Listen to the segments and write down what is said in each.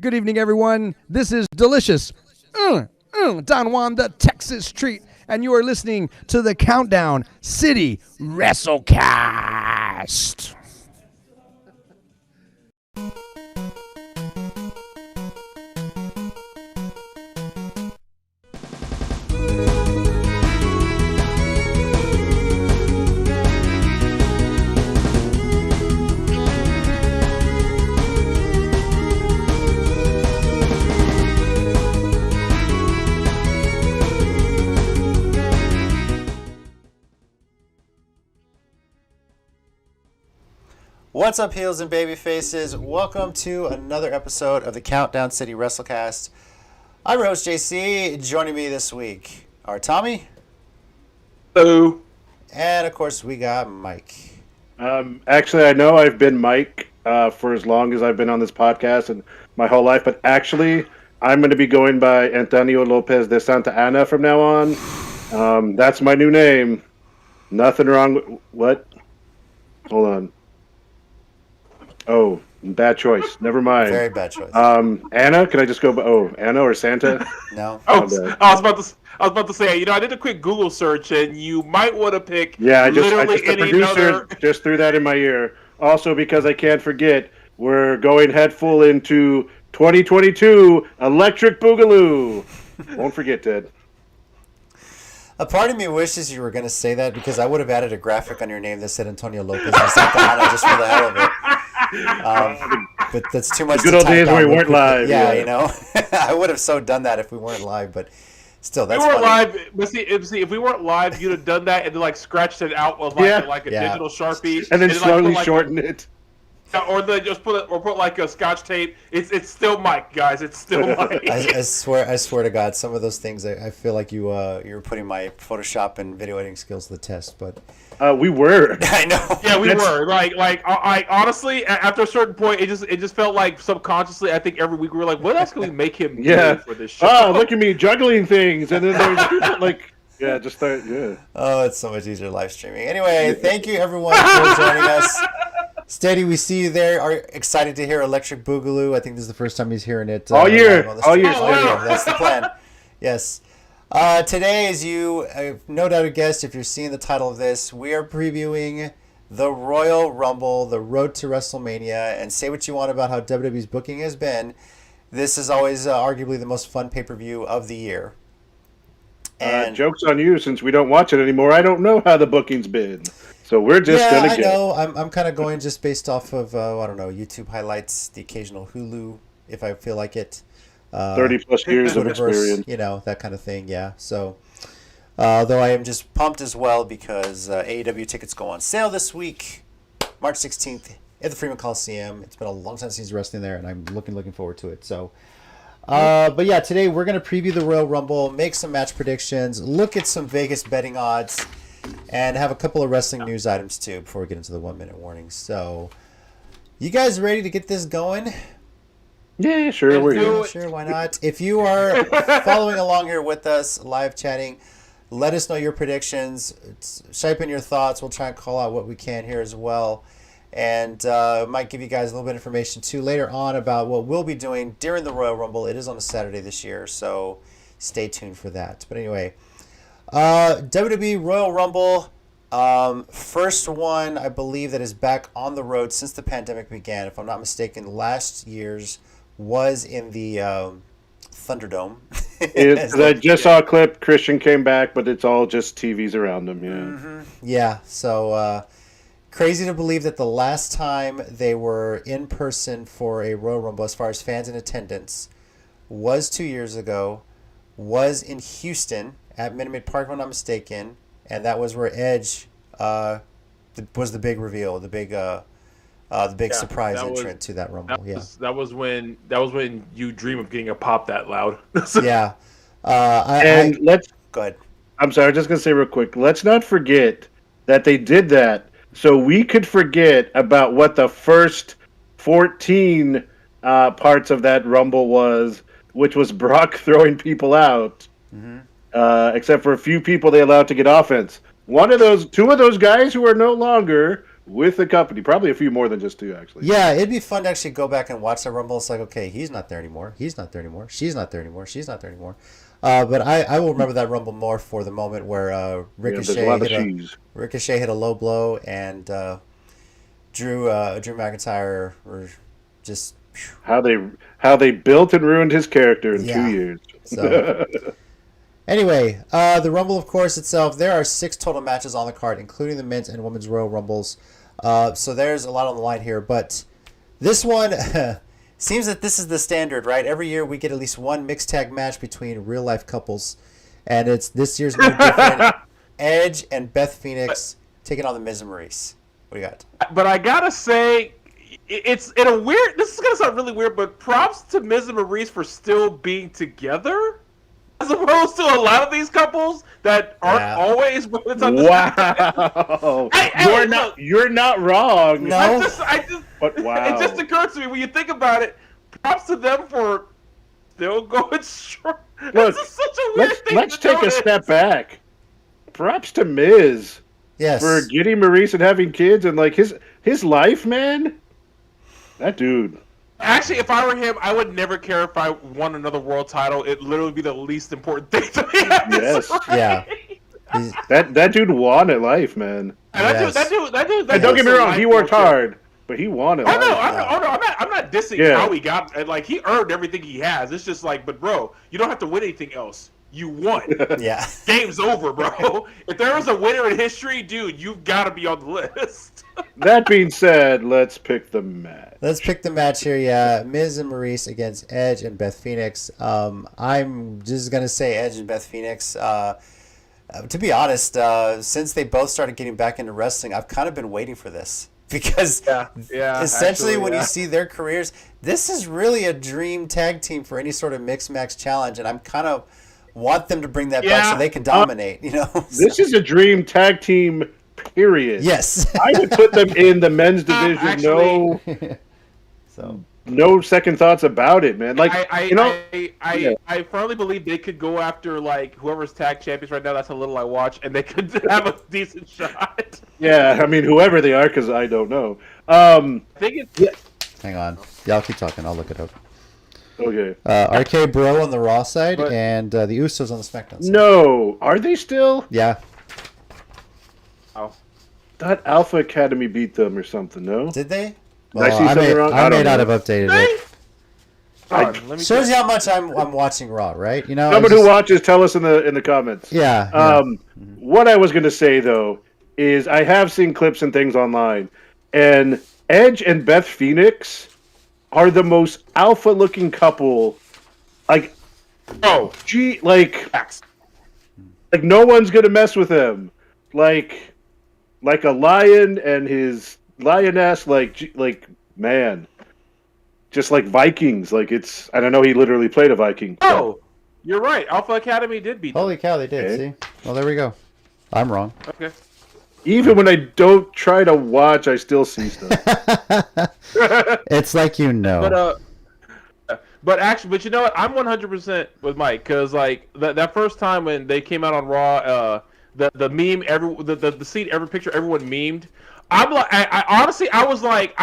Good evening, everyone. This is delicious Don Juan, the Texas treat, and you are listening to the Countdown City WrestleCast. What's up, heels and baby faces? Welcome to another episode of the Countdown City WrestleCast. I'm your host, JC. Joining me this week are Tommy. Hello. And, of course, we got Mike. Actually, I know I've been Mike for as long as I've been on this podcast and my whole life, but actually, I'm going to be going by Antonio Lopez de Santa Ana from now on. That's my new name. Nothing wrong with... What? Hold on. Oh, bad choice. Never mind. Very bad choice. Anna? Can I just go by... Oh, Anna or Santa? No. I was about to say, I did a quick Google search, and you might want to pick the any producer other... just threw that in my ear. Also, because I can't forget, we're going head full into 2022 Electric Boogaloo. Won't forget that. A part of me wishes you were going to say that because I would have added a graphic on your name that said Antonio Lopez de Santa Ana just for the hell of it. But that's too much. The good old days where we weren't live. Yeah, you know, I would have so done that if we weren't live, but still, that's. We weren't funny. live. But see, if we weren't live, you'd have done that and then like scratched it out with like a digital Sharpie, and then slowly like, shorten it. Or then just put like a Scotch tape. It's still Mike, guys. It's still Mike. I swear to God, some of those things I feel like you're putting my Photoshop and video editing skills to the test, but. We were. I know. Yeah, we were. I honestly, after a certain point, it just felt like subconsciously, I think every week we were like, what else can we make him do for this show? Oh, look at me juggling things, and then there's like, yeah, just start, yeah. Oh, it's so much easier live streaming. Anyway, thank you everyone for joining us. Steady, we see you there. Are excited to hear Electric Boogaloo. I think this is the first time he's hearing it. All year. That's the plan. Yes. Today, as you no doubt have guessed, if you're seeing the title of this, we are previewing the Royal Rumble, the road to WrestleMania, and say what you want about how WWE's booking has been. This is always arguably the most fun pay-per-view of the year. And joke's on you, since we don't watch it anymore. I don't know how the booking's been, so we're just gonna get. Yeah, I know. I'm kind of going just based off of I don't know, YouTube highlights, the occasional Hulu if I feel like it. 30 plus years of experience, you know, that kind of thing. Yeah. So, though I am just pumped as well because AEW tickets go on sale this week, March 16th at the Freeman Coliseum. It's been a long time since wrestling there, and I'm looking forward to it. So, but yeah, today we're gonna preview the Royal Rumble, make some match predictions, look at some Vegas betting odds, and have a couple of wrestling news items too before we get into the 1-minute warning. So, you guys ready to get this going? Yeah, sure, we're here. Sure, why not? If you are following along here with us, live chatting, let us know your predictions. Type in your thoughts. We'll try and call out what we can here as well. And might give you guys a little bit of information, too, later on about what we'll be doing during the Royal Rumble. It is on a Saturday this year, so stay tuned for that. But anyway, WWE Royal Rumble, first one, I believe, that is back on the road since the pandemic began. If I'm not mistaken, last year's was in the Thunderdome. I just saw a clip. Christian came back, but it's all just TVs around him. Yeah. Mm-hmm. Yeah. So crazy to believe that the last time they were in person for a Royal Rumble, as far as fans in attendance, was 2 years ago. Was in Houston at Minute Maid Park, if I'm not mistaken, and that was where Edge was the big reveal, the big surprise entrant to that Rumble. That was when you dream of getting a pop that loud. Yeah. Let's go ahead. I'm sorry, I'm just gonna say real quick. Let's not forget that they did that so we could forget about what the first 14 parts of that Rumble was, which was Brock throwing people out. Mm-hmm. Except for a few people they allowed to get offense. Two of those guys who are no longer with the company. Probably a few more than just 2, actually. Yeah, it'd be fun to actually go back and watch the Rumble. It's like, okay, he's not there anymore. He's not there anymore. She's not there anymore. She's not there anymore. But I will remember that Rumble more for the moment where Ricochet hit a low blow and Drew McIntyre were just how they built and ruined his character in 2 years. So anyway, the Rumble, of course, itself, there are 6 total matches on the card, including the men's and women's Royal Rumbles. So there's a lot on the line here, but this one seems that this is the standard, right? Every year we get at least one mixed tag match between real life couples, and it's this year's no different. Edge and Beth Phoenix taking on the Miz and Maurice. What do you got? But I gotta say, it's in a weird. This is gonna sound really weird, but props to Miz and Maurice for still being together, as opposed to a lot of these couples that aren't always. Wow, you're not wrong. No, but wow, it just occurred to me when you think about it. Props to them for still going strong. Look, this is such a weird thing. Let's take a step back. Props to Miz. Yes. For getting Maurice and having kids and like his life, man. That dude. Actually, if I were him, I would never care if I won another world title. It'd literally be the least important thing to me. Yes. Yeah. That dude won at life, man. Yes. That dude. And don't get me wrong, he worked hard, but he won at life. I'm not dissing how he got. Like he earned everything he has. It's just like, but bro, you don't have to win anything else. You won. Yeah. Game's over, bro. If there was a winner in history, dude, you've got to be on the list. That being said, let's pick the match. Let's pick the match here, yeah. Miz and Maurice against Edge and Beth Phoenix. I'm just going to say Edge and Beth Phoenix. To be honest, since they both started getting back into wrestling, I've kind of been waiting for this. Because essentially when you see their careers, this is really a dream tag team for any sort of mixed match challenge. And I'm kind of want them to bring that back so they can dominate, you know? This is a dream tag team, period. Yes. I would put them in the men's division. No second thoughts about it, man. Like I firmly believe they could go after like whoever's tag champions right now. That's how little I watch, and they could have a decent shot. Yeah, I mean whoever they are, because I don't know. I think it's Hang on, y'all keep talking. I'll look it up. Okay. RK Bro on the Raw side and the Usos on the SmackDown side. No, are they still? Yeah. Oh. That Alpha Academy beat them or something. No. Did they? Did I see something wrong? I may not have updated it. let me Shows you how much I'm watching Raw, right? You know. Someone who watches, tell us in the comments. Yeah. What I was going to say though is I have seen clips and things online, and Edge and Beth Phoenix are the most alpha-looking couple. Like, facts. Like no one's gonna mess with them. Like a lion and his lioness. Like man, just like Vikings. Like it's. I don't know. He literally played a Viking. Oh, you're right. Alpha Academy did beat them. Holy cow, they did. Okay. See? Well, there we go. I'm wrong. Okay. Even when I don't try to watch, I still see stuff. It's like you know. But you know what? I'm 100% with Mike because like that first time when they came out on Raw, the meme, the scene, every picture, everyone memed. I'm like, I honestly, I was like,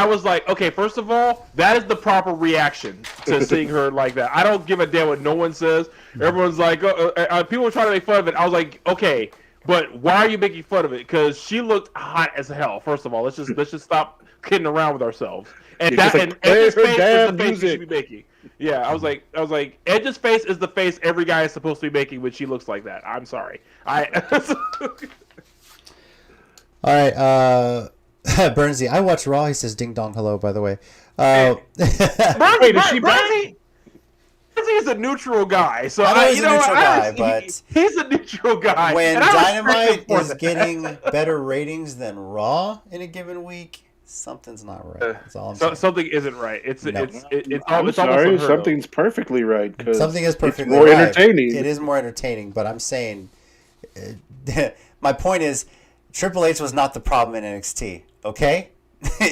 okay, first of all, that is the proper reaction to seeing her like that. I don't give a damn what no one says. Everyone's like, people were trying to make fun of it. I was like, okay. But why are you making fun of it? Because she looked hot as hell. First of all, let's just stop kidding around with ourselves. And Edge's face is the face you should be making. Yeah, I was like, Edge's face is the face every guy is supposed to be making when she looks like that. I'm sorry. All right, Bernsey, I watch Raw. He says ding dong hello, by the way. Bernsey is a neutral guy, so he's a neutral guy, but he's a neutral guy. When Dynamite is getting better ratings than Raw in a given week, something's not right. That's all I'm saying. Something isn't right. It's I'm sorry, something's perfectly right. Something is perfectly more right. entertaining. It is more entertaining, but I'm saying, my point is, Triple H was not the problem in NXT. Okay.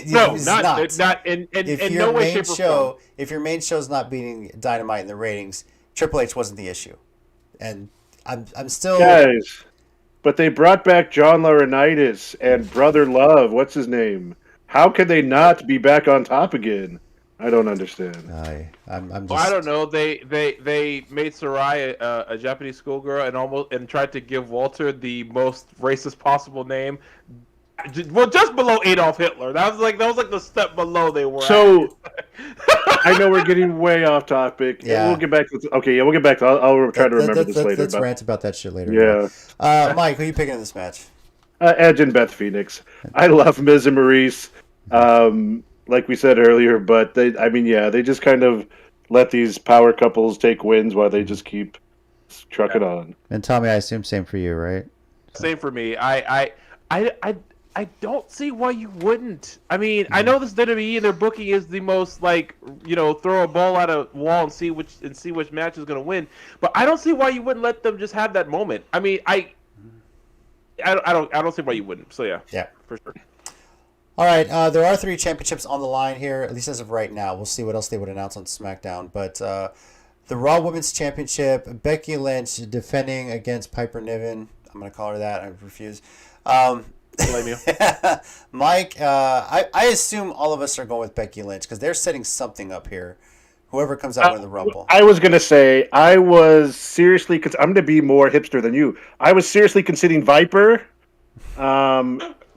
No, not in no way, shape, or form. If your main show's not beating Dynamite in the ratings, Triple H wasn't the issue, and I'm still guys. But they brought back John Laurinaitis and Brother Love. What's his name? How can they not be back on top again? I don't understand. I'm just. Well, I don't know. They made Sarai a Japanese schoolgirl and tried to give Walter the most racist possible name. Well, just below Adolf Hitler. That was like the step below they were. So I know we're getting way off topic. Yeah. We'll get back to we'll get back to. I'll try to remember this later. Let's rant about that shit later. Yeah. Mike, who are you picking in this match? Edge and Beth Phoenix. I love Miz and Maurice. Like we said earlier, but they just kind of let these power couples take wins while they just keep trucking on. And Tommy, I assume same for you, right? Same for me. I don't see why you wouldn't. I mean, I know this WWE, their booking is the most throw a ball at a wall and see which match is going to win. But I don't see why you wouldn't let them just have that moment. I mean, I don't see why you wouldn't. So yeah, for sure. All right, there are 3 championships on the line here, at least as of right now. We'll see what else they would announce on SmackDown. But the Raw Women's Championship, Becky Lynch defending against Piper Niven. I'm going to call her that. I refuse. Blame you. Mike, I assume all of us are going with Becky Lynch because they're setting something up here. Whoever comes out in the Rumble. I was going to say, I was seriously, because I'm going to be more hipster than you. I was seriously considering Viper.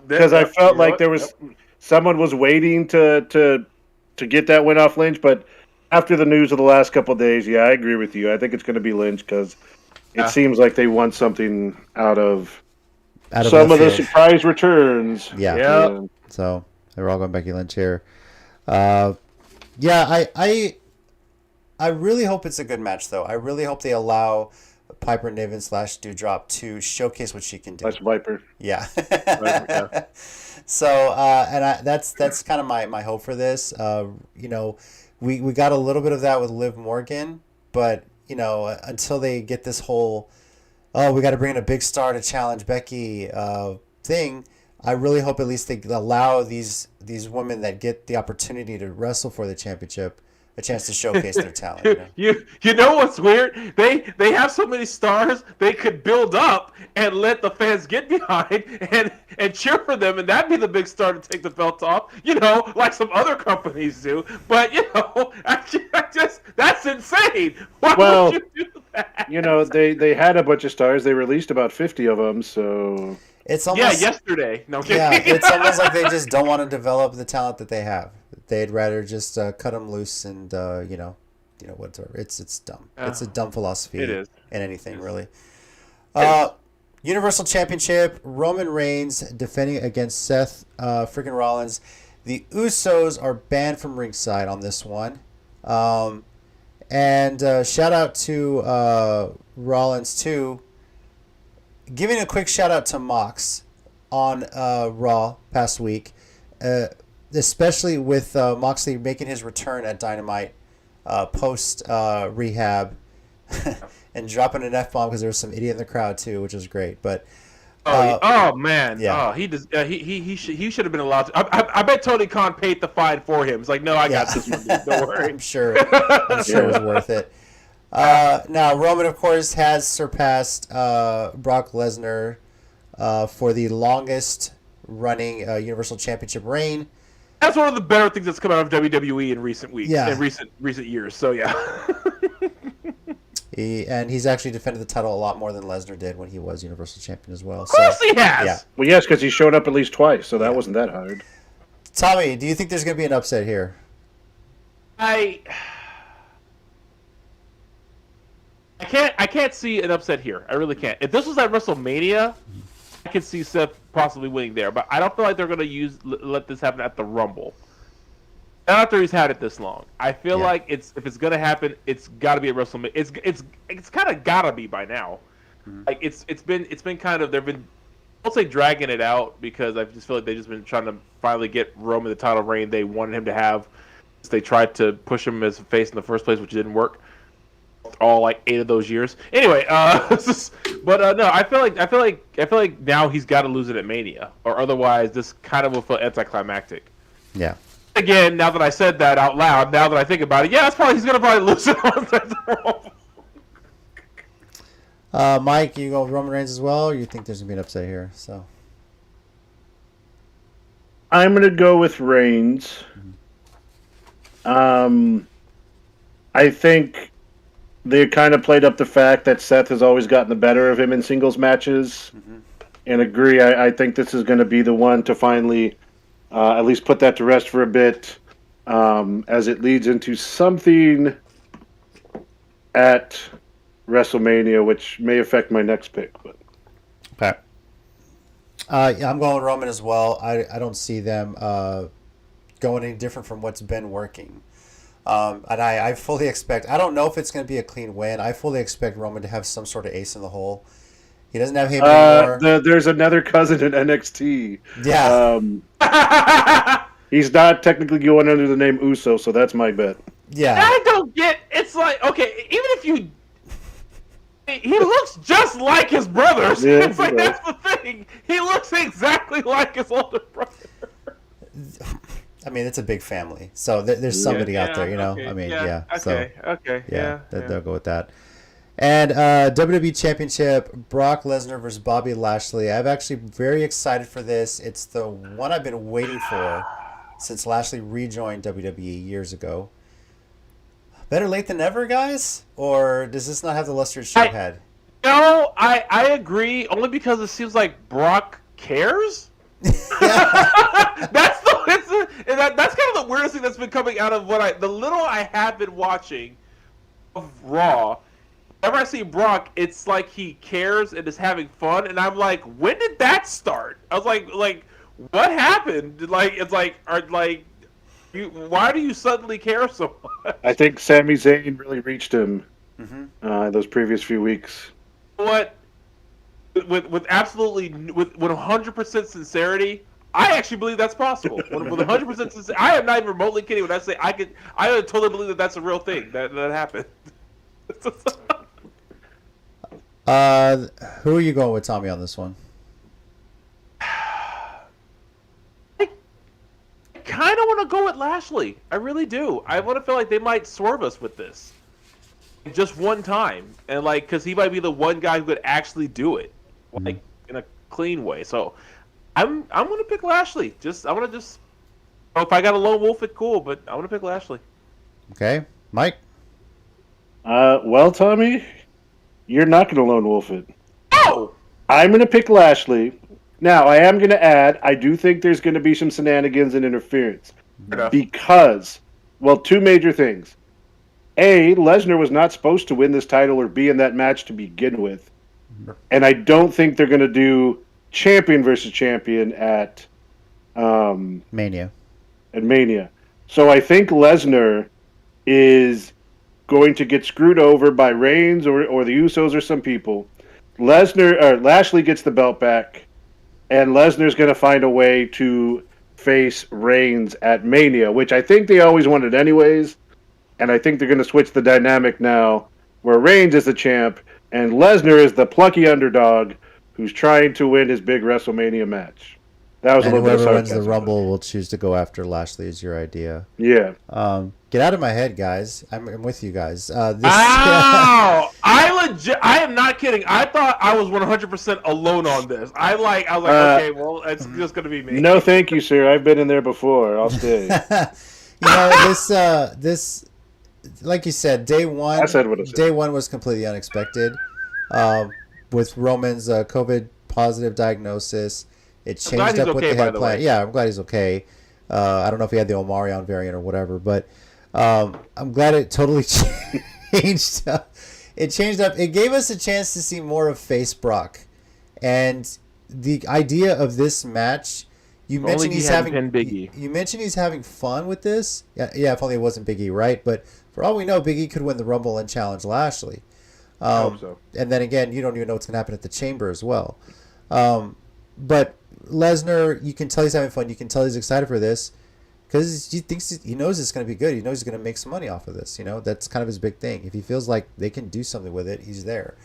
Because I felt like there was someone was waiting to get that win off Lynch, but after the news of the last couple of days, I agree with you. I think it's going to be Lynch because it seems like they want something out of some of the surprise returns. Yeah. So they're all going Becky Lynch here. I really hope it's a good match, though. I really hope they allow Piper Niven / Dewdrop to showcase what she can do. That's Viper. Yeah. Viper, yeah. So, that's kind of my hope for this. We got a little bit of that with Liv Morgan, but, until they get this whole, we got to bring in a big star to challenge Becky thing, I really hope at least they allow these women that get the opportunity to wrestle for the championship a chance to showcase their talent. You know what's weird? They have so many stars they could build up and let the fans get behind and cheer for them, and that'd be the big star to take the belt off. Like some other companies do. But I just that's insane. Why would you do that? They had a bunch of stars. They released about 50 of them. So it's almost yesterday. No kidding. Yeah, it's almost like they just don't want to develop the talent that they have. They'd rather just cut them loose and whatever. It's dumb. It's a dumb philosophy. It is. In anything really. Universal Championship, Roman Reigns defending against Seth freaking Rollins. The Usos are banned from ringside on this one. And shout out to Rollins too. Giving a quick shout out to Mox on Raw past week. Especially with Moxley making his return at Dynamite post rehab and dropping an F-bomb because there was some idiot in the crowd too, which was great. But man, he should have been allowed to. I bet Tony Khan paid the fine for him. It's like, no, I got this one, dude. Don't worry. I'm sure it was worth it. Now Roman, of course, has surpassed Brock Lesnar for the longest running Universal Championship reign. That's one of the better things that's come out of WWE in recent weeks, in recent years. So yeah. He's actually defended the title a lot more than Lesnar did when he was Universal Champion as well. Of course he has. Yeah. Well, yes, because he showed up at least twice, so that wasn't that hard. Tommy, do you think there's going to be an upset here? I can't see an upset here. I really can't. If this was at WrestleMania, I could see Seth possibly winning there, but I don't feel like they're going to let this happen at the Rumble. Not after he's had it this long. I feel like if it's going to happen, it's got to be at WrestleMania. It's kind of got to be by now. Mm-hmm. Like it's been kind of they've been, I'll say dragging it out because I just feel like they've just been trying to finally get Roman the title reign they wanted him to have. They tried to push him as a face in the first place, which didn't work. All like 8 of those years. Anyway, but no, I feel like now he's got to lose it at Mania, or otherwise this kind of will feel anticlimactic. Yeah. Again, now that I said that out loud, now that I think about it, he's gonna probably lose it on the Mike, you go with Roman Reigns as well, or you think there's gonna be an upset here? So I'm going to go with Reigns. I think they kind of played up the fact that Seth has always gotten the better of him in singles matches. And agree, I think this is going to be the one to finally at least put that to rest for a bit as it leads into something at WrestleMania, which may affect my next pick. But. okay. Yeah, I'm going with Roman as well. I don't see them going any different from what's been working. And I fully expect, I don't know if it's going to be a clean win. I fully expect Roman to have some sort of ace in the hole. He doesn't have him anymore. There's another cousin in NXT. Yeah. He's not technically going under the name Uso, so that's my bet. Yeah. I don't get. It's like, okay, even if you, he looks just like his brothers. Yeah, It's like that's the thing. He looks exactly like his older brother. I mean, it's a big family, so there's somebody out there, you know. Okay, I mean, yeah. So Okay. Yeah. they'll go with that. And WWE Championship, Brock Lesnar versus Bobby Lashley. I'm actually very excited for this. It's the one I've been waiting for since Lashley rejoined WWE years ago. Better late than never, guys? Or does this not have the luster it should have had? No, I agree. Only because it seems like Brock cares. That's kind of the weirdest thing that's been coming out of the little I have been watching of Raw. Whenever I see Brock, it's like he cares and is having fun, and I'm like, when did that start? I was like, what happened? Why do you suddenly care so much? I think Sami Zayn really reached him those previous few weeks. What? With 100% sincerity, I actually believe that's possible. With 100% sincerity, I am not even remotely kidding when I say I totally believe that that's a real thing that happened. Who are you going with, Tommy, on this one? I kind of want to go with Lashley. I really do. I want to feel like they might swerve us with this just one time, and because he might be the one guy who could actually do it, in a clean way. So, I'm going to pick Lashley. If I got a lone wolf, it cool, but I want to pick Lashley. Okay, Mike. Well, Tommy, you're not going to lone wolf it. Oh! I'm going to pick Lashley. Now, I am going to add, I do think there's going to be some shenanigans and interference. Because, well, two major things. A, Lesnar was not supposed to win this title or be in that match to begin with. And I don't think they're going to do champion versus champion at Mania. At Mania. So I think Lesnar is going to get screwed over by Reigns or the Usos or some people. Lashley gets the belt back, and Lesnar's going to find a way to face Reigns at Mania, which I think they always wanted anyways. And I think they're going to switch the dynamic now, where Reigns is the champ, and Lesnar is the plucky underdog who's trying to win his big WrestleMania match. That was And a little bit of whoever wins the sarcasm. Rumble will choose to go after Lashley is your idea. Yeah. Get out of my head, guys. I'm with you guys. Ow! I am not kidding. I thought I was 100% alone on this. I was like, okay, well, it's just gonna be me. No, thank you, sir. I've been in there before. I'll stay. This, like you said, day one. I said what I said. Day one was completely unexpected. With Roman's COVID positive diagnosis, it changed up what they had planned. Yeah, I'm glad he's okay. I don't know if he had the Omarion variant or whatever, but I'm glad it totally changed up. It changed up. It gave us a chance to see more of face Brock, and the idea of this match. You mentioned he's having You mentioned he's having fun with this. Yeah. If only it wasn't Big E, right? But for all we know, Big E could win the Rumble and challenge Lashley. I hope so. And then again, you don't even know what's going to happen at the Chamber as well. But Lesnar, you can tell he's having fun. You can tell he's excited for this because he knows it's going to be good. He knows he's going to make some money off of this. You know, that's kind of his big thing. If he feels like they can do something with it, he's there.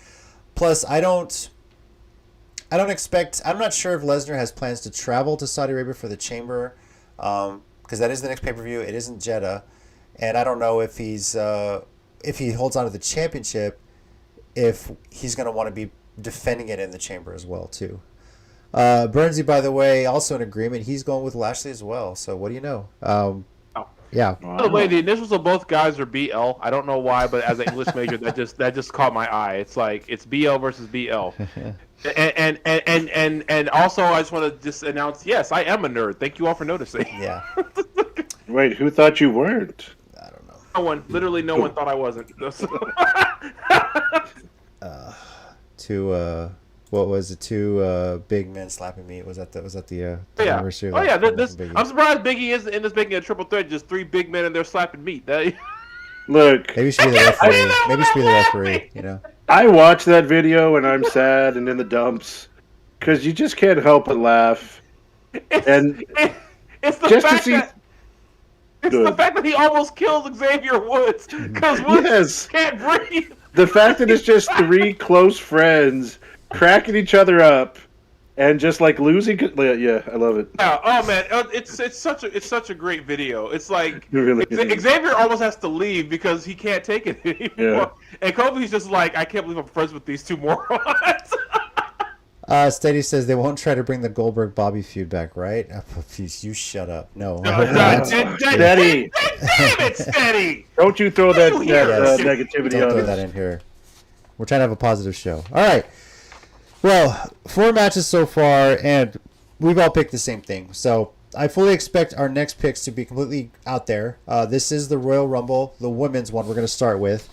Plus, I'm not sure if Lesnar has plans to travel to Saudi Arabia for the Chamber, because that is the next pay-per-view. It isn't Jeddah, and I don't know if he holds on to the championship. if he's going to want to be defending it in the chamber as well too. Burnsy, by the way, also in agreement. He's going with Lashley as well. So what do you know? Yeah. By the way, the initials of both guys are BL. I don't know why, but as an English major, that just caught my eye. It's like it's BL versus BL. and also, I just want to just announce, yes, I am a nerd. Thank you all for noticing. Yeah. Wait, who thought you weren't? I don't know. No one, literally, no one thought I wasn't. What was it? Two big men slapping me. Was that the anniversary? Of I'm surprised Biggie isn't in this making a triple threat. Just 3 big men and they're slapping meat. Look, maybe you should be the referee. Maybe you should be the referee. You know. I watched that video and I'm sad and in the dumps because you just can't help but laugh. It's the fact that he almost kills Xavier Woods because Woods can't breathe. The fact that it's just 3 close friends cracking each other up and just like losing. Yeah, I love it. Yeah, oh man, it's such a great video. It's like really Xavier almost has to leave because he can't take it anymore. Yeah. And Kofi's just like, I can't believe I'm friends with these 2 morons. Steady says they won't try to bring the Goldberg Bobby feud back, right? You shut up. No. Steady. Damn it, Steady. Don't you throw that negativity Don't on throw us. that in here. We're trying to have a positive show. All right. Well, 4 matches so far, and we've all picked the same thing. So I fully expect our next picks to be completely out there. This is the Royal Rumble, the women's one we're going to start with.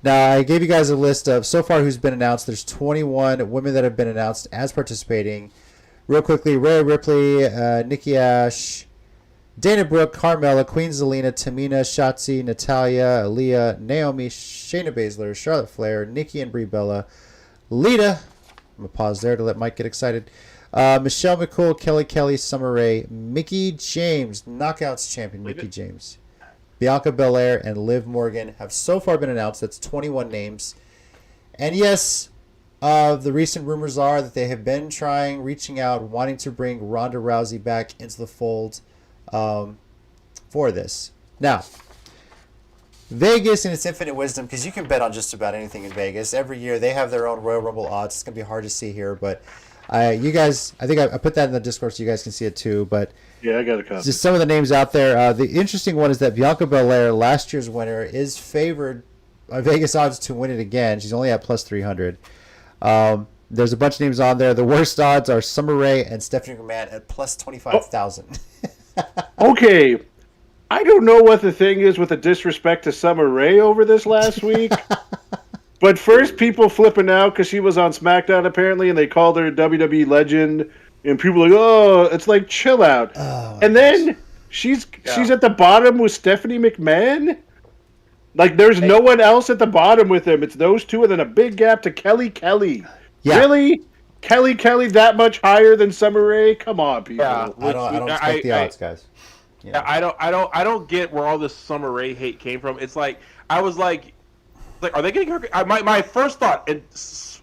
Now, I gave you guys a list of so far who's been announced. There's 21 women that have been announced as participating. Real quickly, Rhea Ripley, Nikki Ash, Dana Brooke, Carmella, Queen Zelina, Tamina, Shotzi, Natalya, Aaliyah, Naomi, Shayna Baszler, Charlotte Flair, Nikki and Brie Bella, Lita. I'm going to pause there to let Mike get excited. Michelle McCool, Kelly, Summer Rae, Mickie James, Knockouts champion Mickie James. Bianca Belair and Liv Morgan have so far been announced. That's 21 names. And yes, the recent rumors are that they have been reaching out, wanting to bring Ronda Rousey back into the fold for this. Now, Vegas in its infinite wisdom, because you can bet on just about anything in Vegas. Every year they have their own Royal Rumble odds. It's going to be hard to see here, but you guys, I think I put that in the Discord so you guys can see it too. But yeah, I got a copy. Just some of the names out there. The interesting one is that Bianca Belair, last year's winner, is favored by Vegas odds to win it again. She's only at plus 300. There's a bunch of names on there. The worst odds are Summer Rae and Stephanie McMahon at plus 25,000. Okay. I don't know what the thing is with the disrespect to Summer Rae over this last week. But first, people flipping out because she was on SmackDown apparently, and they called her WWE legend, and people are like, "Oh, it's like chill out." Oh, and then she's at the bottom with Stephanie McMahon. Like, there's no one else at the bottom with them. It's those two, and then a big gap to Kelly. Yeah. Really, Kelly that much higher than Summer Rae? Come on, people. Yeah, I don't expect the odds, guys. Yeah, I don't get where all this Summer Rae hate came from. It's like I was like, are they getting her? My first thought, and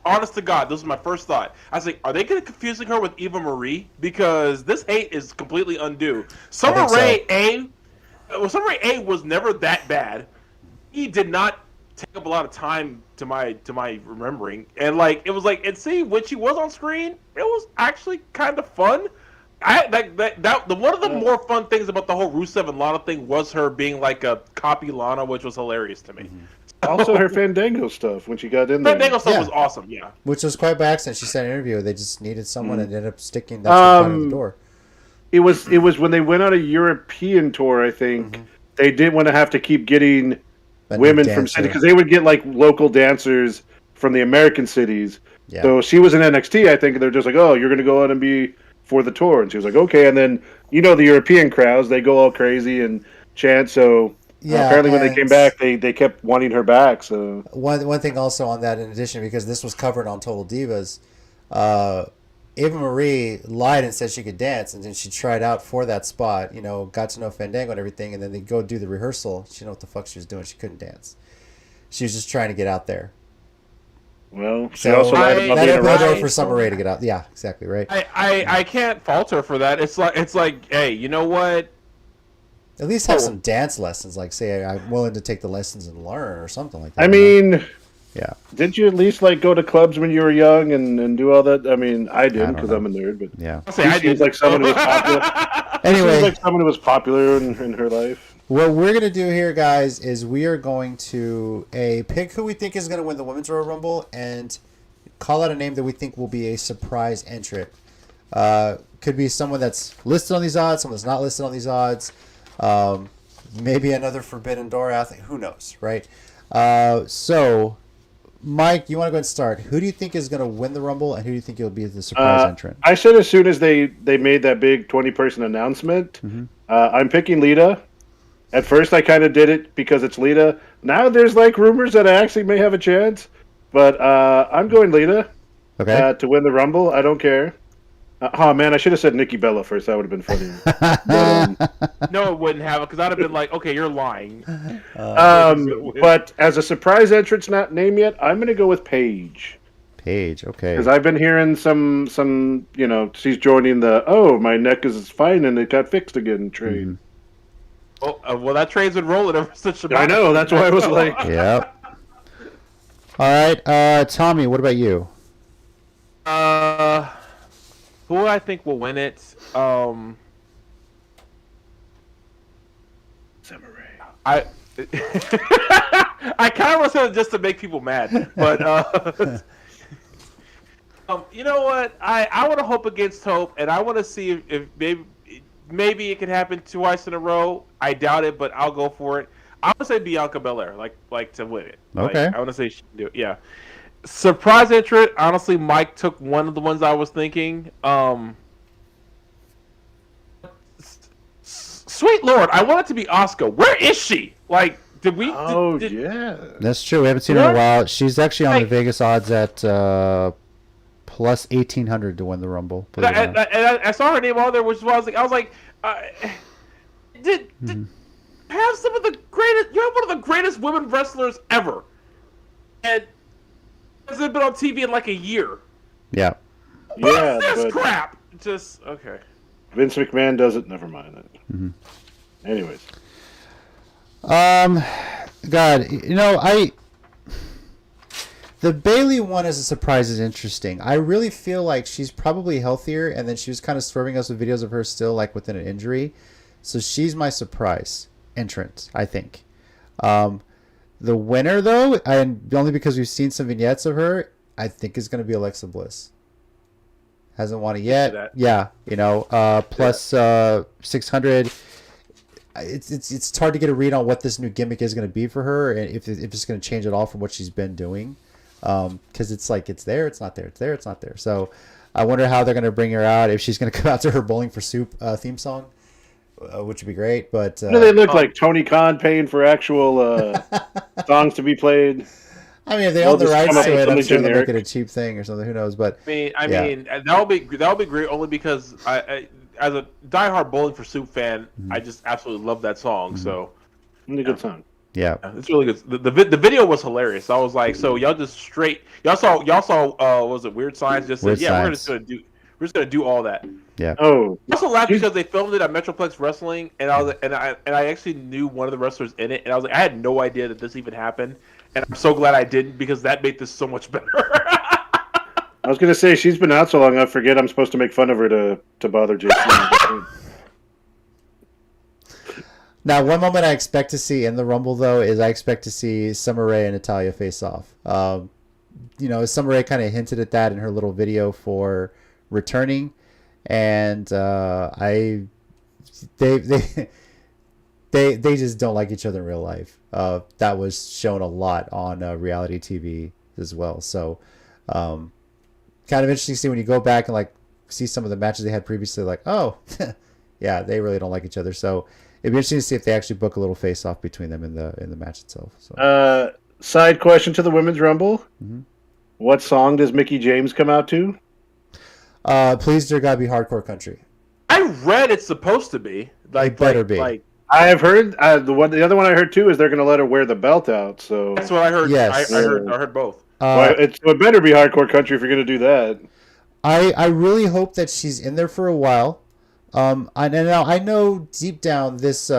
honest to God, this was my first thought. I was like, are they going to confusing her with Eva Marie? Because this hate is completely undue. Summer Rae A was never that bad. He did not take up a lot of time to my remembering, and like it was like, and see when she was on screen, it was actually kind of fun. One of the more fun things about the whole Rusev and Lana thing was her being like a copy Lana, which was hilarious to me. Mm-hmm. Also, her Fandango stuff when she got in there. Fandango stuff was awesome, yeah. Which was quite by accident. She said in an interview they just needed someone and ended up sticking that in the door. It was when they went on a European tour, I think. Mm-hmm. They didn't want to have to keep getting women from cities because they would get like local dancers from the American cities. Yeah. So she was in NXT, I think, and they're just like, "Oh, you're going to go out and be for the tour," and she was like, "Okay." And then the European crowds, they go all crazy and chant. So apparently when they came back, they kept wanting her back. So one thing also on that, in addition, because this was covered on Total Divas, Eva Marie lied and said she could dance, and then she tried out for that spot. Got to know Fandango and everything, and then they go do the rehearsal. She didn't know what the fuck she was doing. She couldn't dance. She was just trying to get out there. Well, she also lied about that being a wrestler. for Summer Rae to get out. Yeah, exactly right. I can't fault her for that. It's like, hey, you know what? At least have some dance lessons. Like, say, I'm willing to take the lessons and learn, or something like that. I mean, Yeah. Didn't you at least like go to clubs when you were young and do all that? I mean, I didn't because I'm a nerd, but Yeah. I'll say I seems did. like someone who was popular. Anyway, Seems like someone who was popular in her life. what we're going to do here, guys, is we are going to pick who we think is going to win the Women's Royal Rumble and call out a name that we think will be a surprise entrant. Could be someone that's listed on these odds, someone that's not listed on these odds. Maybe another Forbidden Door athlete. Who knows, right? So, Mike, you want to go ahead and start. Who do you think is going to win the Rumble, and who do you think will be the surprise entrant? I said as soon as they made that big 20-person announcement, I'm picking Lita. At first, I kind of did it because it's Lita. Now there's like rumors that I actually may have a chance, but I'm going Lita to win the Rumble. I don't care. Oh man, I should have said Nikki Bella first. That would have been funny. But, No, it wouldn't have, because I'd have been like, okay, you're lying. but as a surprise entrance not named yet, I'm going to go with Paige. Paige, okay. Because I've been hearing some, she's joining the, my neck is fine and it got fixed again train. Oh, well, that train's been rolling ever since. I know, that's why I was like. Yep. All right, Tommy, what about you? Who I think will win it? Samurai. I kind of want to say it just to make people mad, but you know what? I want to hope against hope, and I want to see if maybe it can happen twice in a row. I doubt it, but I'll go for it. I want to say Bianca Belair, like to win it. Okay. Like, I want to say she can do it. Yeah. Surprise entrant. Honestly, Mike took one of the ones I was thinking. Sweet Lord, I want it to be Asuka. Where is she? Like, did we? Yeah. That's true. We haven't seen her in a while. She's actually on the Vegas odds at plus 1,800 to win the Rumble. And I saw her name on there, which was I was like, did have some of the greatest? You have one of the greatest women wrestlers ever, and hasn't been on TV in like a year. Yeah. Yeah. This crap. Just okay. Vince McMahon does it. Never mind it. Anyways. God, the Bayley one as a surprise is interesting. I really feel like she's probably healthier, and then she was kind of swerving us with videos of her still like within an injury. So she's my surprise entrant, I think. The winner, though, and only because we've seen some vignettes of her, I think is going to be Alexa Bliss. Hasn't won it yet. Yeah, plus 600. It's hard to get a read on what this new gimmick is going to be for her, and if it's going to change at all from what she's been doing. Because it's like it's there, it's not there, it's there, it's not there. So I wonder how they're going to bring her out. If she's going to come out to her Bowling for Soup theme song, which would be great. But do they look like Tony Khan paying for actual songs to be played? I mean, if they own the rights to it, I'm sure they'll generic. make it a cheap thing or something. Who knows? But I mean, that'll be great only because I as a diehard Bowling for Soup fan, I just absolutely love that song. So, Really good song. yeah, it's really good. The video was hilarious. I was like, so y'all saw was it Weird Science just Weird said, Science. we're just gonna do all that. yeah. Oh, I also laughed because they filmed it at Metroplex Wrestling, and I actually knew one of the wrestlers in it, and I was like, I had no idea that this even happened, and I'm so glad I didn't because that made this so much better. I was gonna say she's been out so long. I forget I'm supposed to make fun of her to bother JC. Now, one moment I expect to see in the Rumble, though, is I expect to see Summer Rae and Natalya face off. Summer Rae kind of hinted at that in her little video for returning, and they just don't like each other in real life. That was shown a lot on reality TV as well. So, kind of interesting to see when you go back and like see some of the matches they had previously. Like, oh, yeah, they really don't like each other. So it'd be interesting to see if they actually book a little face off between them in the match itself. So, Side question to the Women's Rumble: What song does Mickey James come out to? Please, dear God, be Hardcore Country. I read it's supposed to be It better be. I have heard the other one I heard too is they're going to let her wear the belt out. So that's what I heard. Yes. I heard both. it better be Hardcore Country if you're going to do that. I really hope that she's in there for a while. I know deep down this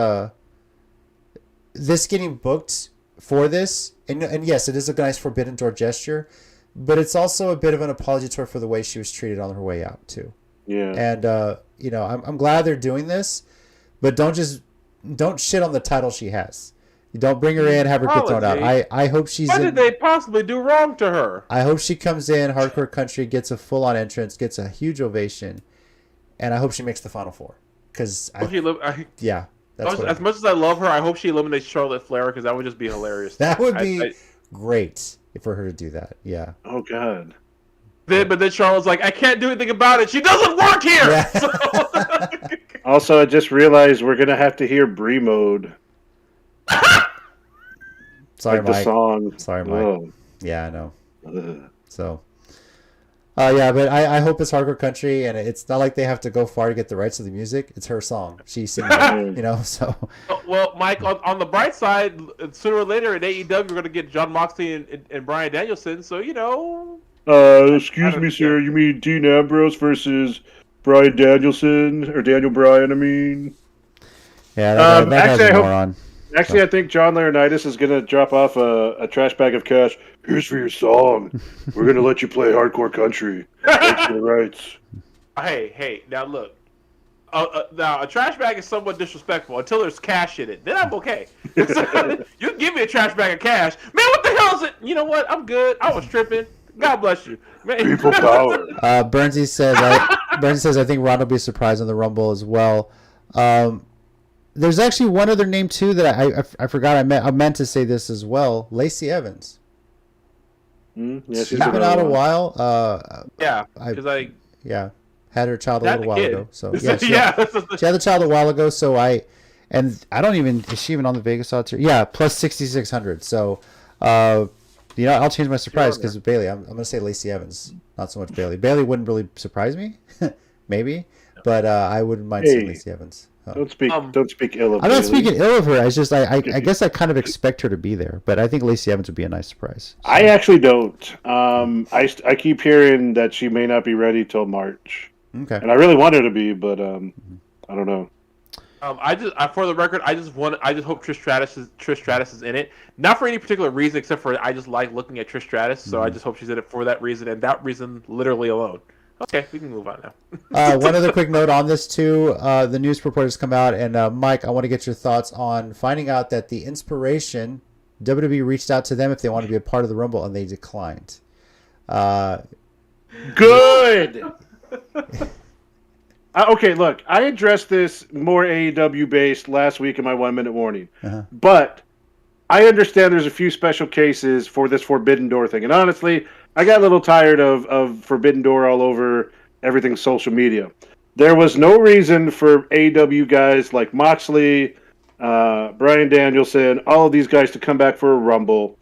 getting booked for this, and yes, it is a nice forbidden door gesture, but it's also a bit of an apology to her for the way she was treated on her way out too. Yeah. And I'm glad they're doing this, but don't shit on the title she has. You don't bring her in, have her get thrown out. I hope she's. What did they possibly do wrong to her? I hope she comes in, Hardcore Country, gets a full-on entrance, gets a huge ovation, and I hope she makes the Final Four. Because yeah, that's as much as I love her, I hope she eliminates Charlotte Flair because that would just be hilarious. That would be great for her to do that. Yeah. Oh God. But then Charlotte's like, I can't do anything about it. She doesn't work here. Yeah. So... Also, I just realized we're gonna have to hear Brie Mode. Sorry, like Mike. The song. Sorry, Mike. Oh. Yeah, I know. Ugh. So, yeah, but I hope it's Hardcore Country, and it's not like they have to go far to get the rights to the music. It's her song. She's singing it, so. Well, Mike, on the bright side, sooner or later in AEW, we're going to get Jon Moxley and Bryan Danielson, so, Excuse me, sir. You mean Dean Ambrose versus Bryan Danielson? Or Daniel Bryan, I mean? Yeah, that actually, has a moron. Actually, I think John Laurinaitis is going to drop off a trash bag of cash. Here's for your song. We're going to let you play Hardcore Country. Thanks for the rights. Hey, now look. Now, a trash bag is somewhat disrespectful until there's cash in it. Then I'm okay. You can give me a trash bag of cash. Man, what the hell is it? You know what? I'm good. I was tripping. God bless you. Man. People power. Bernsey says, I think Ron will be surprised on the Rumble as well. There's actually one other name too that I forgot. I meant to say this as well. Lacey Evans. Yeah, she's been out a while. Had her child a little while ago. So yeah, she had the child a while ago. So I don't even, is she even on the Vegas odds here? Yeah, plus 6,600. So I'll change my surprise because Bailey. I'm gonna say Lacey Evans, not so much Bailey. Bailey wouldn't really surprise me, maybe, but I wouldn't mind seeing Lacey Evans. Don't speak ill of her. I'm not speaking ill of her. I guess I kind of expect her to be there, but I think Lacey Evans would be a nice surprise. So. I actually don't. I keep hearing that she may not be ready till March. Okay. And I really want her to be, but I don't know. For the record, I just hope Trish Stratus is in it. Not for any particular reason, except for I just like looking at Trish Stratus, so I just hope she's in it for that reason, and that reason literally alone. Okay, we can move on now. One other quick note on this too. The news report has come out, and Mike, I want to get your thoughts on finding out that the Inspiration, WWE reached out to them if they wanted to be a part of the Rumble, and they declined. Good. Okay, look, I addressed this more AEW based last week in my 1 minute warning, but I understand there's a few special cases for this Forbidden Door thing, and honestly, I got a little tired of Forbidden Door all over everything social media. There was no reason for AEW guys like Moxley, Bryan Danielson, all of these guys to come back for a Rumble.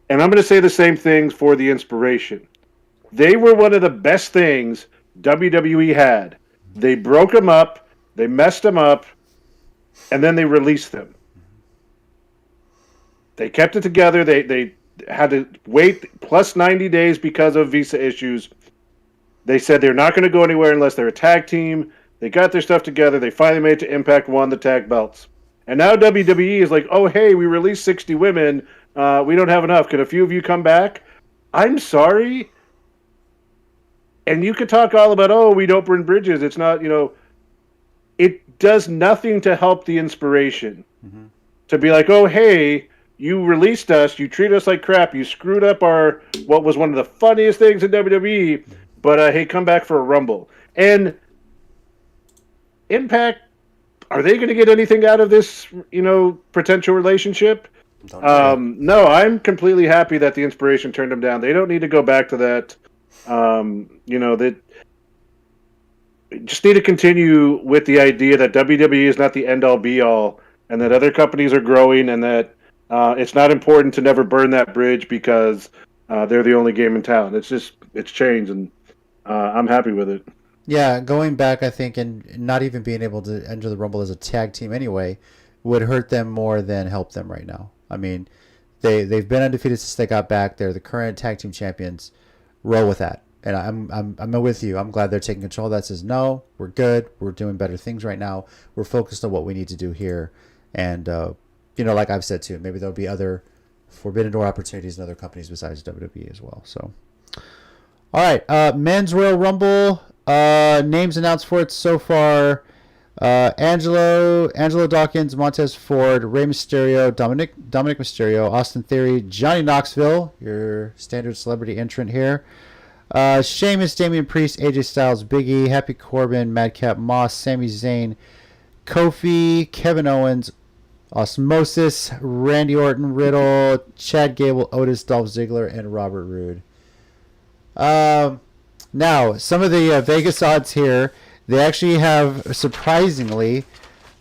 And I'm going to say the same things for the Inspiration. They were one of the best things WWE had. They broke them up, they messed them up, and then they released them. They kept it together. They had to wait plus 90 days because of visa issues. They said they're not going to go anywhere unless they're a tag team. They got their stuff together. They finally made it to Impact, won the tag belts. And now WWE is like, oh, hey, we released 60 women. We don't have enough. Can a few of you come back? I'm sorry. And you could talk all about, oh, we don't burn bridges. It's not, it does nothing to help the Inspiration. Mm-hmm. To be like, oh, hey, you released us, you treat us like crap, you screwed up what was one of the funniest things in WWE, but hey, come back for a Rumble. And Impact, are they going to get anything out of this, potential relationship? No, I'm completely happy that the Inspiration turned them down. They don't need to go back to that. They just need to continue with the idea that WWE is not the end-all be-all, and that other companies are growing, and that it's not important to never burn that bridge because they're the only game in town. It's changed, and I'm happy with it. Yeah, going back, I think, and not even being able to enter the Rumble as a tag team anyway would hurt them more than help them right now. I mean, they've been undefeated since they got back. They're the current tag team champions. Roll with that. And I'm with you. I'm glad they're taking control. That says, no, we're good. We're doing better things right now. We're focused on what we need to do here. And, like I've said too, maybe there'll be other Forbidden Door opportunities in other companies besides WWE as well. So, all right, men's Royal Rumble names announced for it so far: Angelo Dawkins, Montez Ford, Rey Mysterio, Dominic Mysterio, Austin Theory, Johnny Knoxville, your standard celebrity entrant here. Sheamus, Damian Priest, AJ Styles, Big E, Happy Corbin, Madcap Moss, Sami Zayn, Kofi, Kevin Owens, Osmosis, Randy Orton, Riddle, Chad Gable, Otis, Dolph Ziggler, and Robert Roode. Now, some of the Vegas odds here, they actually have, surprisingly,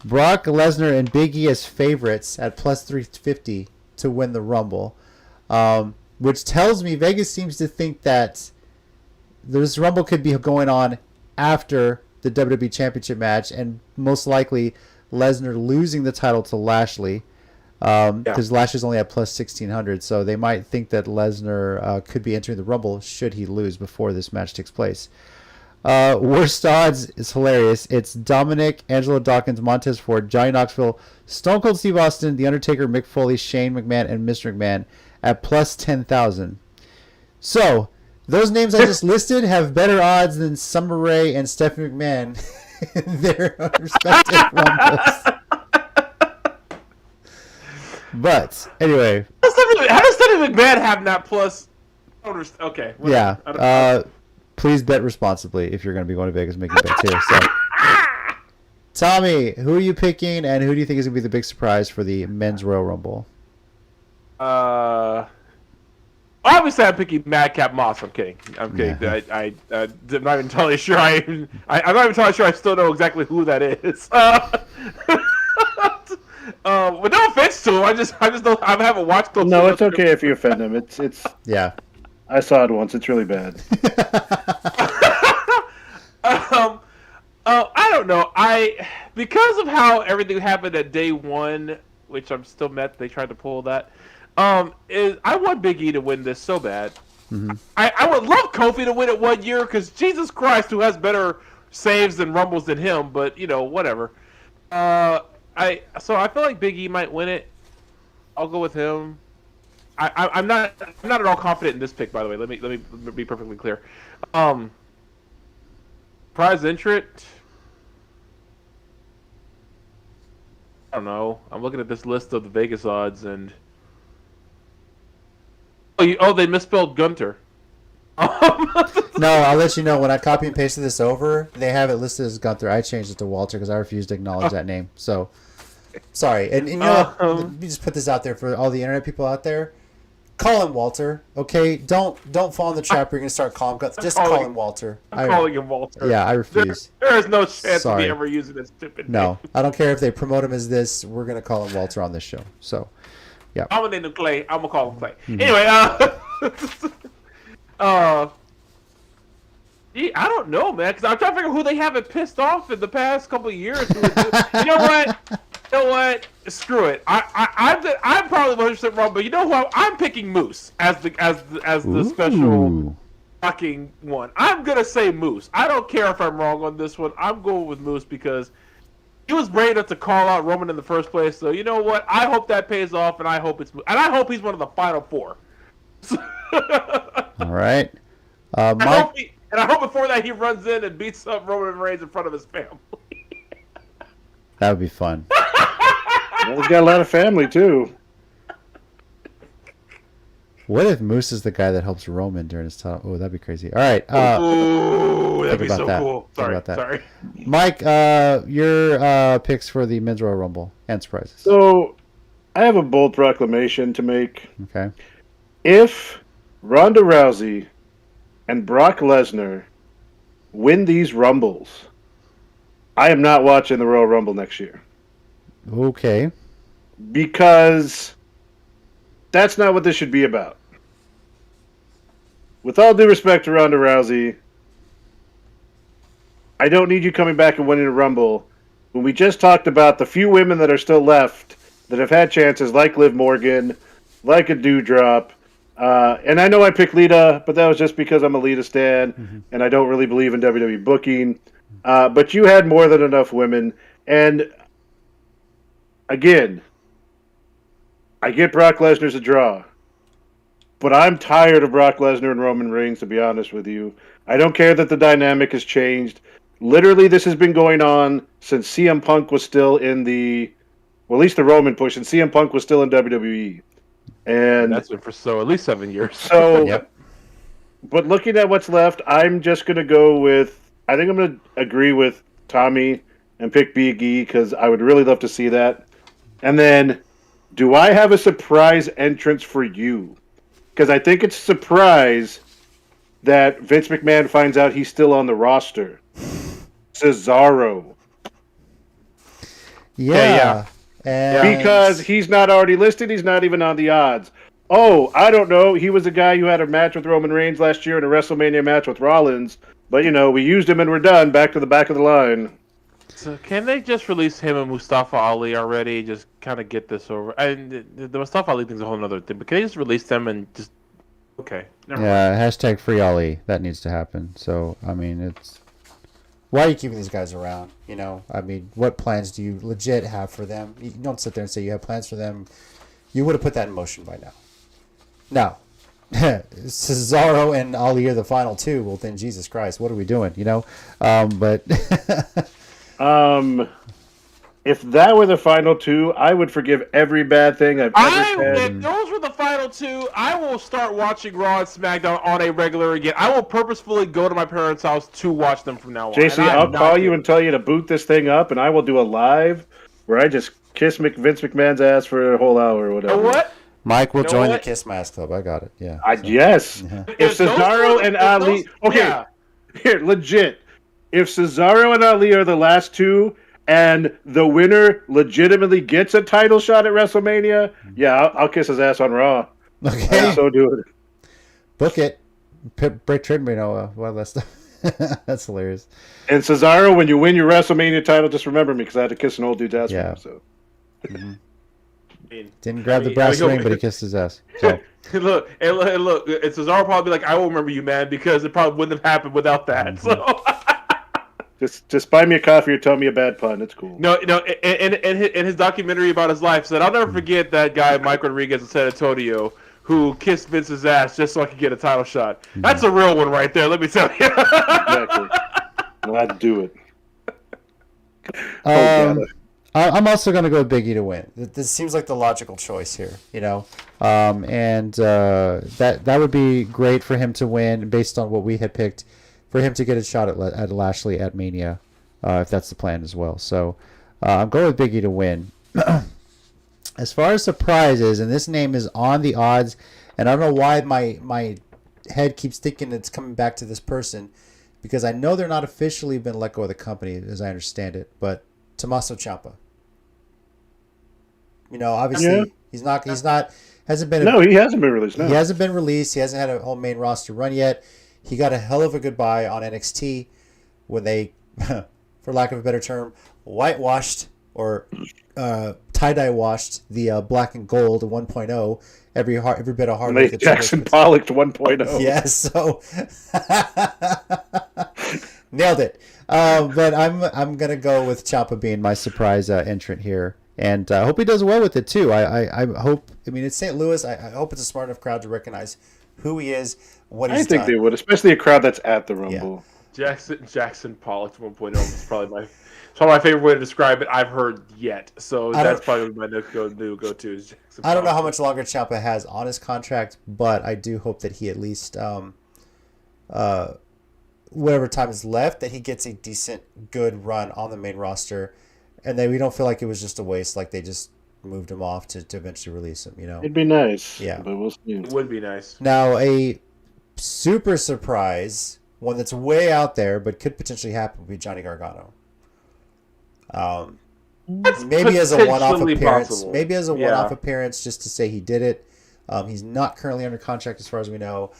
Brock Lesnar and Big E as favorites at plus 350 to win the Rumble, which tells me Vegas seems to think that this Rumble could be going on after the WWE Championship match, and most likely Lesnar losing the title to Lashley, because Lashley's only at plus 1600, so they might think that Lesnar could be entering the Rumble should he lose before this match takes place. Worst odds is hilarious. It's Dominic, Angelo Dawkins, Montez Ford, Johnny Knoxville, Stone Cold Steve Austin, The Undertaker, Mick Foley, Shane McMahon, and Mr. McMahon at plus 10,000. So, those names I just listed have better odds than Summer Rae and Stephanie McMahon in their respective Rumbles. But, anyway. How does Stephanie McMahon have that plus? Okay. Whatever. Yeah. Please bet responsibly if you're going to be going to Vegas making bets here. So, Tommy, who are you picking, and who do you think is going to be the big surprise for the men's Royal Rumble? Obviously, I'm picking Madcap Moss. I'm kidding. I'm kidding. Yeah. I'm not even entirely sure. I'm not even entirely sure I still know exactly who that is. With no offense to him, I just don't. I haven't watched those. No, it's okay if you offend him. It's yeah. I saw it once. It's really bad. I don't know. Because of how everything happened at day one, which I'm still mad they tried to pull that. I want Big E to win this so bad. Mm-hmm. I would love Kofi to win it 1 year because Jesus Christ, who has better saves and rumbles than him? But whatever. So I feel like Big E might win it. I'll go with him. I'm not at all confident in this pick, by the way. Let me be perfectly clear. Prize entrant. I don't know. I'm looking at this list of the Vegas odds and. They misspelled Gunter. No, I'll let you know. When I copy and pasted this over, they have it listed as Gunther. I changed it to Walter because I refuse to acknowledge that name. So, sorry. And let me just put this out there for all the internet people out there. Call him Walter, okay? Don't fall in the trap. You're gonna start calling Gunther. Just call him Walter. I'm calling him Walter. Yeah, I refuse. There is no chance of me ever using this stupid name. No, I don't care if they promote him as this. We're gonna call him Walter on this show. So. Yeah. I'm gonna name him Clay. I'm gonna call him Clay. Mm-hmm. Anyway, I don't know, man, because I'm trying to figure out who they haven't pissed off in the past couple of years. You know what? Screw it. I'm probably 100% wrong, but you know who? I'm picking Moose as the special fucking one. I'm gonna say Moose. I don't care if I'm wrong on this one. I'm going with Moose because. He was brave enough to call out Roman in the first place, so you know what? I hope that pays off, and I hope I hope he's one of the final four. All right. I hope before that he runs in and beats up Roman Reigns in front of his family. That would be fun. Well, he's got a lot of family too. What if Moose is the guy that helps Roman during his time? Oh, that'd be crazy. All right. Ooh, that'd be so cool. Sorry. Mike, your picks for the men's Royal Rumble and surprises. So, I have a bold proclamation to make. Okay. If Ronda Rousey and Brock Lesnar win these Rumbles, I am not watching the Royal Rumble next year. Okay. Because that's not what this should be about. With all due respect to Ronda Rousey, I don't need you coming back and winning a Rumble when we just talked about the few women that are still left that have had chances, like Liv Morgan, like a Doudrop. And I know I picked Lita, but that was just because I'm a Lita stan, and I don't really believe in WWE booking. But you had more than enough women. And again, I get Brock Lesnar's a draw. But I'm tired of Brock Lesnar and Roman Reigns, to be honest with you. I don't care that the dynamic has changed. Literally, this has been going on since CM Punk was still in at least the Roman push, and CM Punk was still in WWE. And that's been for at least 7 years. So, Yep. But looking at what's left, I'm just going to go with, I think I'm going to agree with Tommy and pick Big E because I would really love to see that. And then, do I have a surprise entrance for you? Because I think it's a surprise that Vince McMahon finds out he's still on the roster. Cesaro. Yeah. And Because he's not already listed, he's not even on the odds. Oh, I don't know. He was a guy who had a match with Roman Reigns last year in a WrestleMania match with Rollins. But, we used him and we're done. Back to the back of the line. So can they just release him and Mustafa Ali already? Just kind of get this over. And the Mustafa Ali thing's a whole other thing. But can they just release them and just... Okay. Never mind. Hashtag free Ali. That needs to happen. So, I mean, it's... why are you keeping these guys around? I mean, what plans do you legit have for them? You don't sit there and say you have plans for them. You would have put that in motion by now. Now, Cesaro and Ali are the final two. Well, then, Jesus Christ, what are we doing? But If that were the final two, I would forgive every bad thing I've ever said. If those were the final two, I will start watching Raw and SmackDown on a regular again. I will purposefully go to my parents' house to watch them from now on. JC, I'll call you and tell you to boot this thing up, and I will do a live where I just kiss Vince McMahon's ass for a whole hour or whatever. You know what? Mike will You know join what? the Kiss My Ass Club. I got it. Yeah. Yes. If Cesaro and Ali... Okay, Yeah. here, legit. If Cesaro and Ali are the last two, and the winner legitimately gets a title shot at WrestleMania, yeah, I'll kiss his ass on Raw. Okay. I'll so do it. Book it. Break trade me. Well, that's that's hilarious. And Cesaro, when you win your WrestleMania title, just remember me because I had to kiss an old dude's ass. Yeah. For him, so. Didn't grab the brass ring, but he kissed his ass. So. look, and Cesaro will probably be like, I will remember you, man, because it probably wouldn't have happened without that. So. Just buy me a coffee or tell me a bad pun. It's cool. No, in his documentary about his life, said, I'll never forget that guy, Mike Rodriguez in San Antonio, who kissed Vince's ass just so I could get a title shot. That's a real one right there, let me tell you. Exactly. I'd do it. Oh, I'm also going to go with Big E to win. This seems like the logical choice here, and that would be great for him to win based on what we had picked, for him to get a shot at Lashley at Mania, if that's the plan as well. So I'm going with Big E to win. As far as surprises, and this name is on the odds, and I don't know why my head keeps thinking it's coming back to this person, because I know they're not officially been let go of the company, as I understand it, but Tommaso Ciampa. Obviously he hasn't been. No, he hasn't been released. No. He hasn't been released. He hasn't had a whole main roster run yet. He got a hell of a goodbye on NXT when they, for lack of a better term, whitewashed or tie-dye washed the black and gold 1.0. Every bit of hard work. Jackson Pollock 1.0. Yes, so nailed it. But I'm gonna go with Ciampa being my surprise entrant here, and I hope he does well with it too. I hope. I mean, it's St. Louis. I hope it's a smart enough crowd to recognize who he is, what he's done. I think they would, especially a crowd that's at the Rumble. Yeah. Jackson Pollock 1.0 is probably my favorite way to describe it I've heard yet. So that's probably my new go-to is Jackson. I don't know how much longer Ciampa has on his contract, but I do hope that he at least, whatever time is left, that he gets a decent, good run on the main roster, and that we don't feel like it was just a waste, like they just moved him off to eventually release him. It'd be nice. Yeah, but we'll see. It would be nice. Now, a super surprise, one that's way out there, but could potentially happen, would be Johnny Gargano. Maybe as a one-off appearance. Possible. Maybe as a one-off appearance, just to say he did it. He's not currently under contract, as far as we know.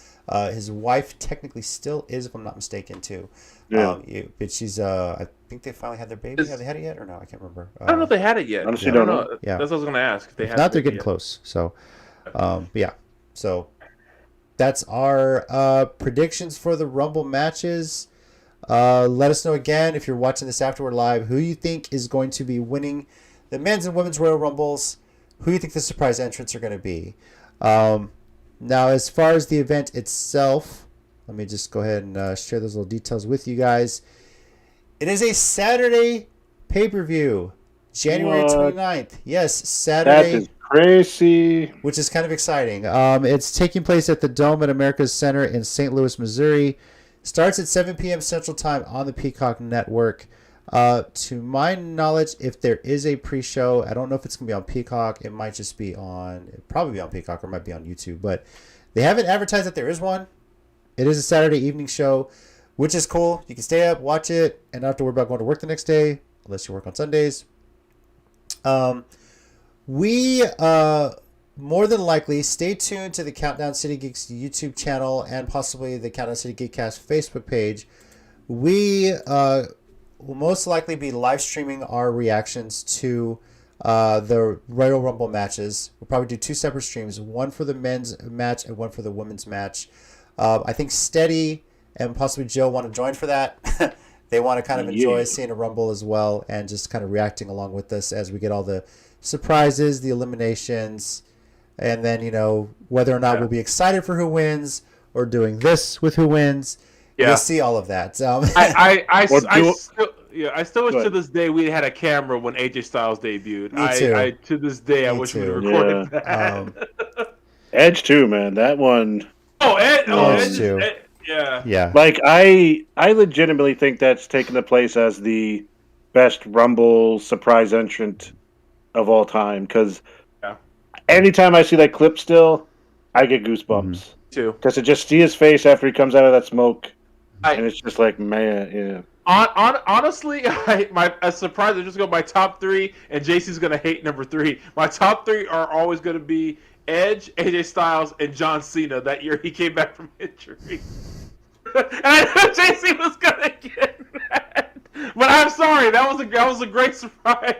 His wife technically still is, if I'm not mistaken, too. Yeah. But she's. I think they finally had their baby. Have they had it yet or no? I can't remember. I don't know if they had it yet. Honestly, don't know. Yeah. That's what I was going to ask. If they had Not they're it getting yet. close. So, yeah. So that's our predictions for the Rumble matches. Let us know again, if you're watching this afterward live, who you think is going to be winning the men's and women's Royal Rumbles. who you think the surprise entrants are going to be. Now, as far as the event itself, let me just go ahead and share those little details with you guys. It is a Saturday pay-per-view, January 29th. Yes, Saturday. That is crazy. Which is kind of exciting. It's taking place at the Dome at America's Center in St. Louis, Missouri. Starts at 7 p.m. Central Time on the Peacock Network. To my knowledge, if there is a pre-show, I don't know if it's going to be on Peacock. It might just be on, it'll probably be on Peacock or it might be on YouTube. But they haven't advertised that there is one. It is a Saturday evening show, which is cool. You can stay up, watch it, and not have to worry about going to work the next day, unless you work on Sundays. We more than likely stay tuned to the Countdown City Geeks YouTube channel and possibly the Countdown City Geekcast Facebook page. We will most likely be live streaming our reactions to the Royal Rumble matches. We'll probably do 2 separate streams, one for the men's match and one for the women's match. I think Steady and possibly Joe want to join for that. They want to kind of enjoy seeing a Rumble as well and just kind of reacting along with us as we get all the surprises, the eliminations, and then, whether or not we'll be excited for who wins or doing this with who wins. Yeah. You'll see all of that. I still wish to this day we had a camera when AJ Styles debuted. Me too. To this day, I wish we would have recorded that. Edge too, man. That one. Edge too. Yeah. Like I legitimately think that's taken the place as the best Rumble surprise entrant of all time. Because anytime I see that clip, still I get goosebumps too. Because to just see his face after he comes out of that smoke, and it's just like, man, yeah. Honestly, a surprise. I just go my top 3, and JC's gonna hate number 3. My top 3 are always gonna be Edge, AJ Styles, and John Cena. That year he came back from injury, and I knew JC was gonna get that. But I'm sorry, that was a great surprise.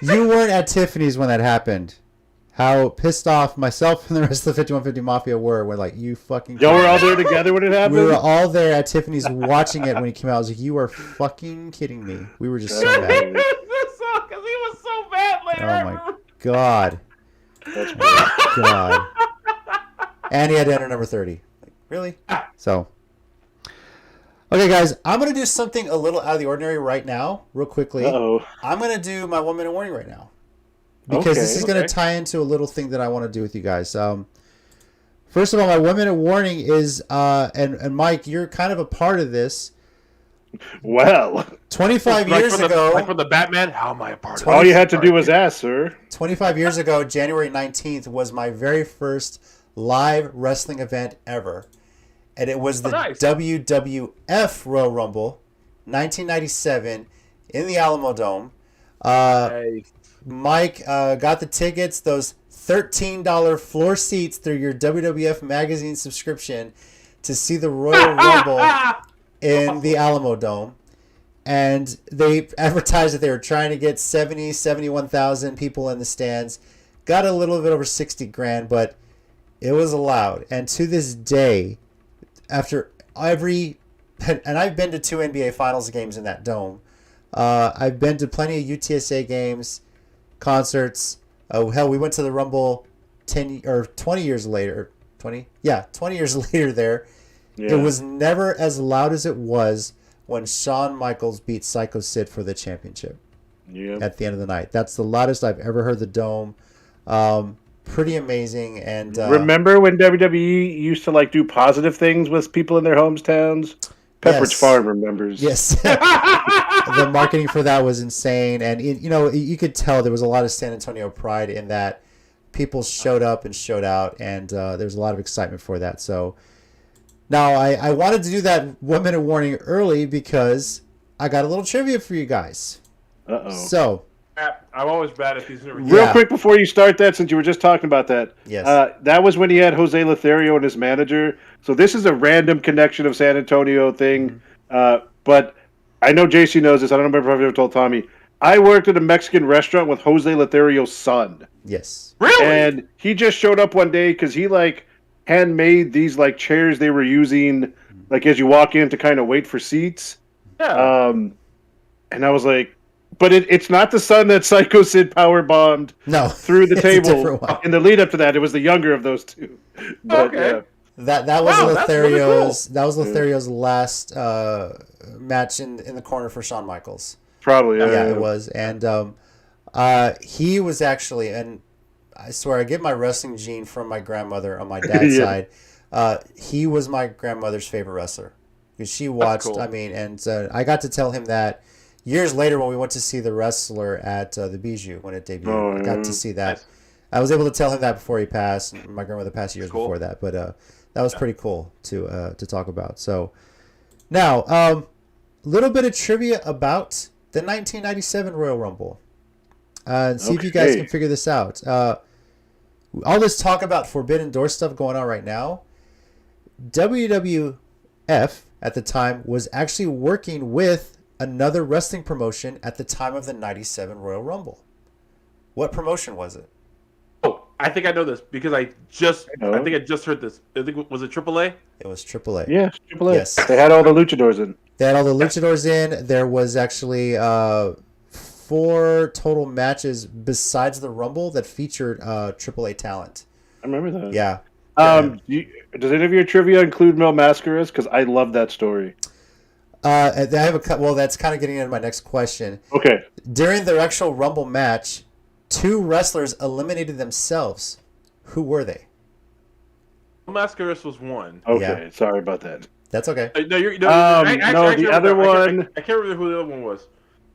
You weren't at Tiffany's when that happened. How pissed off myself and the rest of the 5150 Mafia were when, like, you fucking... Y'all were all there together when it happened? We were all there at Tiffany's watching it when he came out. I was like, you are fucking kidding me. We were just so mad. Because he was so bad later. Oh, my God. That's God. And he had to enter number 30. Like, really? So... Okay, guys, I'm going to do something a little out of the ordinary right now, real quickly. Uh-oh. I'm going to do my 1 minute warning right now. Because this is going to tie into a little thing that I want to do with you guys. First of all, my 1 minute warning is, and Mike, you're kind of a part of this. Well. 25 years ago. Like for the Batman, how am I a part of it? All you had to do was ask, sir. 25 years ago, January 19th, was my very first live wrestling event ever. And it was the WWF Royal Rumble, 1997, in the Alamo Dome. Mike got the tickets, those $13 floor seats through your WWF magazine subscription to see the Royal Rumble in the Alamo Dome. And they advertised that they were trying to get 71,000 people in the stands. Got a little bit over 60 grand, but it was allowed. And to this day... After and I've been to 2 NBA Finals games in that dome. I've been to plenty of UTSA games, concerts. Hell, we went to the Rumble 20 years later. 20 years later there. Yeah. It was never as loud as it was when Shawn Michaels beat Psycho Sid for the championship. Yep. At the end of the night. That's the loudest I've ever heard the dome. Pretty amazing. And remember when WWE used to do positive things with people in their hometowns? Pepperidge Farm remembers. Yes. The marketing for that was insane, and you could tell there was a lot of San Antonio pride in that. People showed up and showed out, and there was a lot of excitement for that. So now I wanted to do that 1 minute warning early because I got a little trivia for you guys. Uh-oh. So I'm always bad at these. Real quick before you start that, since you were just talking about that. Yes. That was when he had Jose Lothario and his manager. So this is a random connection of San Antonio thing. Mm-hmm. But I know JC knows this. I don't remember if I've ever told Tommy. I worked at a Mexican restaurant with Jose Lothario's son. Yes. Really? And he just showed up one day because he handmade these chairs they were using as you walk in to kind of wait for seats. Yeah. And I was like, but it's not the son that Psycho Sid power bombed No, through the it's a table. different one. In the lead up to that, it was the younger of those two. But Okay. yeah, That was Wow, that's really Lothario's. cool. That was Lothario's last match in the corner for Shawn Michaels. probably. Yeah, it was, and he was actually, and I swear I get my wrestling gene from my grandmother on my dad's Yeah. side. He was my grandmother's favorite wrestler because she watched. cool. I mean, and I got to tell him that years later when we went to see the wrestler at the Bijou when it debuted. Oh, I got yeah. to see that. Nice. I was able to tell him that before he passed. My grandmother passed years Cool. before that, but that was pretty cool to talk about. So now, a little bit of trivia about the 1997 Royal Rumble, and see if you guys Okay. can figure this out. All this talk about Forbidden Door stuff going on right now. WWF at the time was actually working with another wrestling promotion at the time of the 97 Royal Rumble. What promotion was it? Oh, I think I know this because I think I just heard this. I think was it AAA? It was AAA. Yeah, Triple A. Yes. They had all the luchadors in. They had all the luchadors in. There was actually 4 total matches besides the Rumble that featured AAA talent. I remember that. Yeah. Does any of your trivia include Mil Mascaras? Because I love that story. I have well, that's kind of getting into my next question. Okay. During the actual Rumble match, 2 wrestlers eliminated themselves. Who were they? Mascaras was one. Okay. Yeah. Sorry about that. That's okay. No, you're, No, the remember other that. one- I can't remember who the other one was.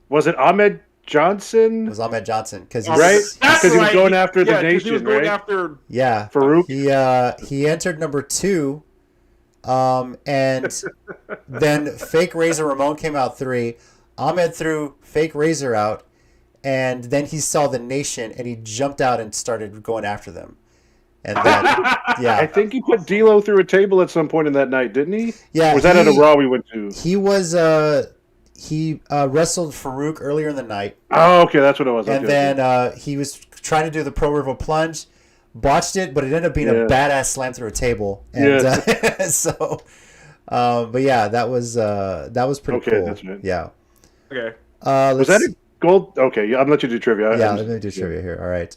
Was it Ahmed Johnson? It was Ahmed Johnson because Right? That's Because he was right. going after the 'cause nation, he was going right? after. Yeah, Farouk? he entered number 2, and then Fake Razor Ramon came out 3. Ahmed threw Fake Razor out, and then he saw the Nation, and he jumped out and started going after them. And then, I yeah, think he put D'Lo through a table at some point in that night, didn't he? yeah. Or was that at a Raw we went to? He was he wrestled Farouk earlier in the night, Oh, okay, that's what it was. and Okay, then he was trying to do the Pro River Plunge, botched it, but it ended up being a Yeah. badass slam through a table. And so, but yeah, that was pretty Okay, cool. that's right. Yeah. Okay. Was that a gold? Okay, I'm let you do trivia. Yeah, let me do trivia here. All right.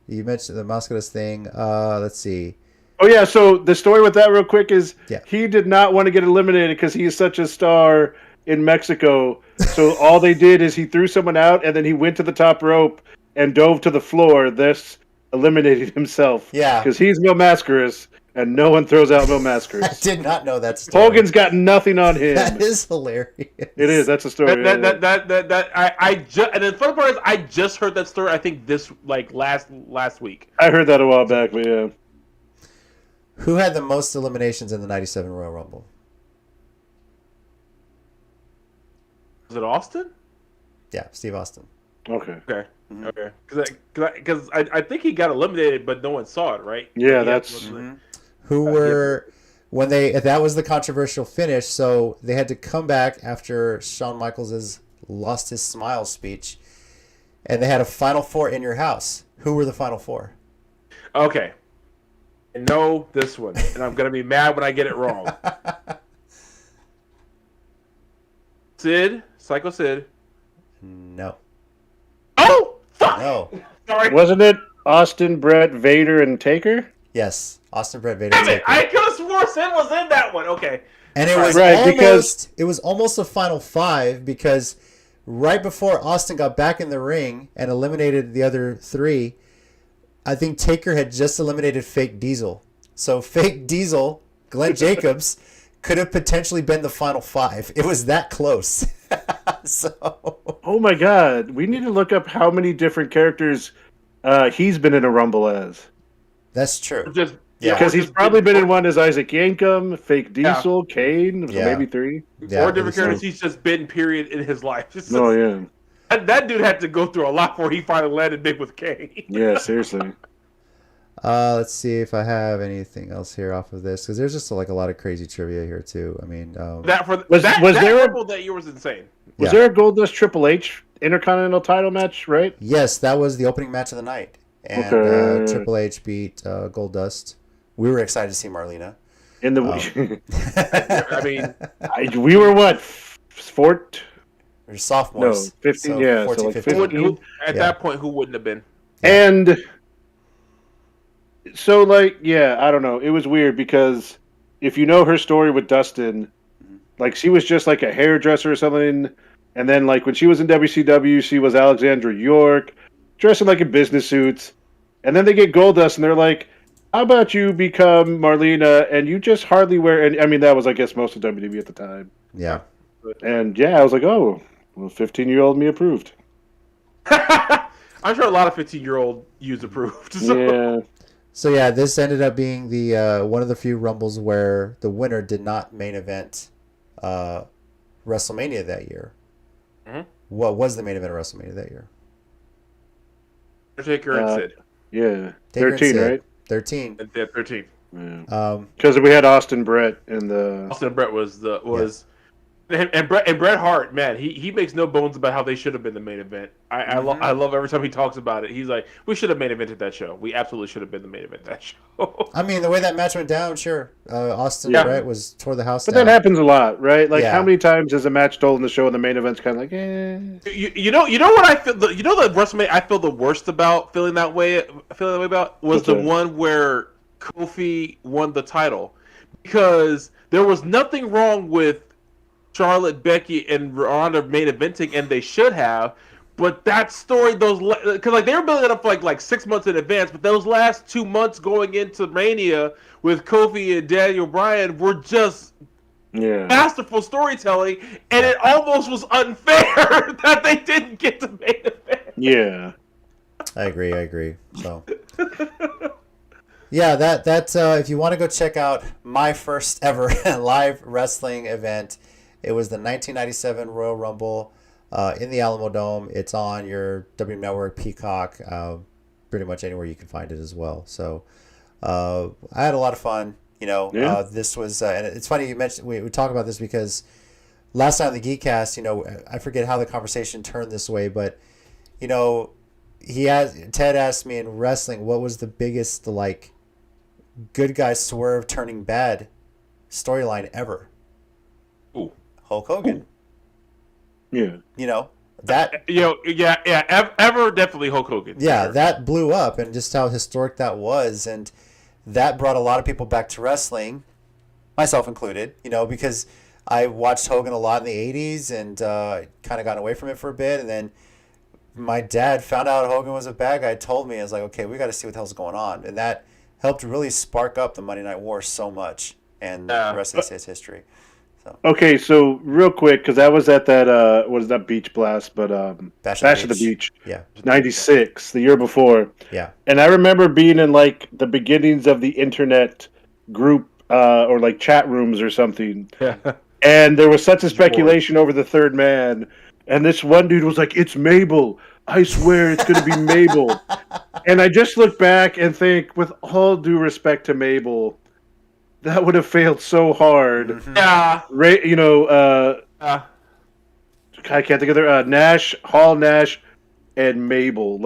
You mentioned the Mascaras thing. Let's see. Oh yeah, so the story with that real quick is Yeah. he did not want to get eliminated because he is such a star in Mexico. So all they did is he threw someone out and then he went to the top rope and dove to the floor, thus eliminated himself. Yeah. Because he's Mil Mascaras and no one throws out Mil I Mascaras. did not know that story. Hogan's got nothing on him. That is hilarious. It is. That's a story. And the funny part is I just heard that story. I think this last week. I heard that a while back, but yeah. Who had the most eliminations in the 97 Royal Rumble? Was it Austin? Yeah, Steve Austin. Okay. Okay. Okay. Because I think he got eliminated, but no one saw it, right? Yeah, that's- Who were when that was the controversial finish, so they had to come back after Shawn Michaels' lost his smile speech, and they had a Final 4 in your house. Who were the Final 4? Okay. I know this one, and I'm gonna be mad when I get it wrong. Psycho Sid. No. Oh, fuck! No. Sorry. Wasn't it Austin, Brett, Vader, and Taker? Yes. Austin, Brett, Vader, Damn it! Taker. I could have swore Sid was in that one. Okay. And it was Right, almost a Final 5 because right before Austin got back in the ring and eliminated the other 3, I think Taker had just eliminated Fake Diesel. So Fake Diesel, Glenn Jacobs, could have potentially been the Final 5. It was that close. So Oh my god, we need to look up how many different characters he's been in a Rumble as. that's true. Just Yeah. Because he's probably been in one as Isaac Yankum, Fake Diesel, Kane, so Yeah. maybe 3. Yeah, or different it was- characters he's just been period in his life. Just- Oh yeah. that dude had to go through a lot before he finally landed big with Kane. Yeah, seriously. Let's see if I have anything else here off of this because there's just like a lot of crazy trivia here too. I mean, Was there a- Rumble that year was insane. Was Yeah. there a Goldust Triple H Intercontinental title match, right? yes, that was the opening match of the night, and Okay. Triple H beat Goldust. We were excited to see Marlena. In the I mean, we were what? Fort Or sophomores. No, 15, So yeah, 14, so like 15. 15. At that point, who wouldn't have been? And so, like, yeah, I don't know. It was weird because if you know her story with Dustin, like, she was just like a hairdresser or something. And then, like, when she was in WCW, she was Alexandra York, dressing like in business suits. And then they get Goldust, and they're like, how about you become Marlena, and you just hardly wear any... I mean, that was, I guess, most of WWE at the time. Yeah. And, yeah, I was like, oh, well, 15-year-old me approved. I'm sure a lot of 15-year-old youths approved. So. Yeah. So yeah, this ended up being the one of the few Rumbles where the winner did not main event WrestleMania that year. Mm-hmm. What was the main event of WrestleMania that year? Undertaker and Sid. Yeah. Taker and 13, Sid. right? 13. Yeah, 13. Because we had Austin Brett in the... Austin Brett and Bret Hart, man, he makes no bones about how they should have been the main event. I love every time he talks about it. He's like, we should have main evented that show. We absolutely should have been the main event of that show. I mean, the way that match went down, sure. Austin Brett tore the house But down. that happens a lot, right? Like, how many times is a match told in the show and the main event's kind of like, eh? You know what I feel? You know the WrestleMania I feel the worst about feeling that way about was the one where Kofi won the title, because there was nothing wrong with Charlotte, Becky, and Ronda main eventing, and they should have. But that story, because like they were building it up for like 6 months in advance, but those last 2 months going into Mania with Kofi and Daniel Bryan were just masterful storytelling, and it almost was unfair that they didn't get to main event. Yeah, I agree. So. Yeah, that's if you want to go check out my first ever live wrestling event, it was the 1997 Royal Rumble in the Alamo Dome. It's on your W Network, Peacock, pretty much anywhere you can find it as well. So I had a lot of fun. This was, and it's funny you mentioned, we talk about this because last time on the Geekcast, I forget how the conversation turned this way, but, Ted asked me in wrestling, what was the biggest, good guy swerve turning bad storyline ever? Ooh. Hulk Hogan. Yeah. That. Ever definitely Hulk Hogan. Yeah, sure. That blew up, and just how historic that was, and that brought a lot of people back to wrestling, myself included. Because I watched Hogan a lot in the '80s and kind of got away from it for a bit, and then my dad found out Hogan was a bad guy. Told me, I was like, okay, we got to see what the hell's going on, and that helped really spark up the Monday Night War so much, and the rest of his history. So. Okay, so real quick, because I was at that, what is that, Beach Blast, but Bash of the Beach. Yeah. 96, the year before. Yeah. And I remember being in, the beginnings of the internet group, or, chat rooms or something. Yeah. And there was such a speculation over the third man, and this one dude was like, it's Mabel. I swear it's going to be Mabel. And I just look back and think, with all due respect to Mabel, that would have failed so hard. Mm-hmm. Yeah. I can't think of their Nash, Hall, Nash, and Mabel.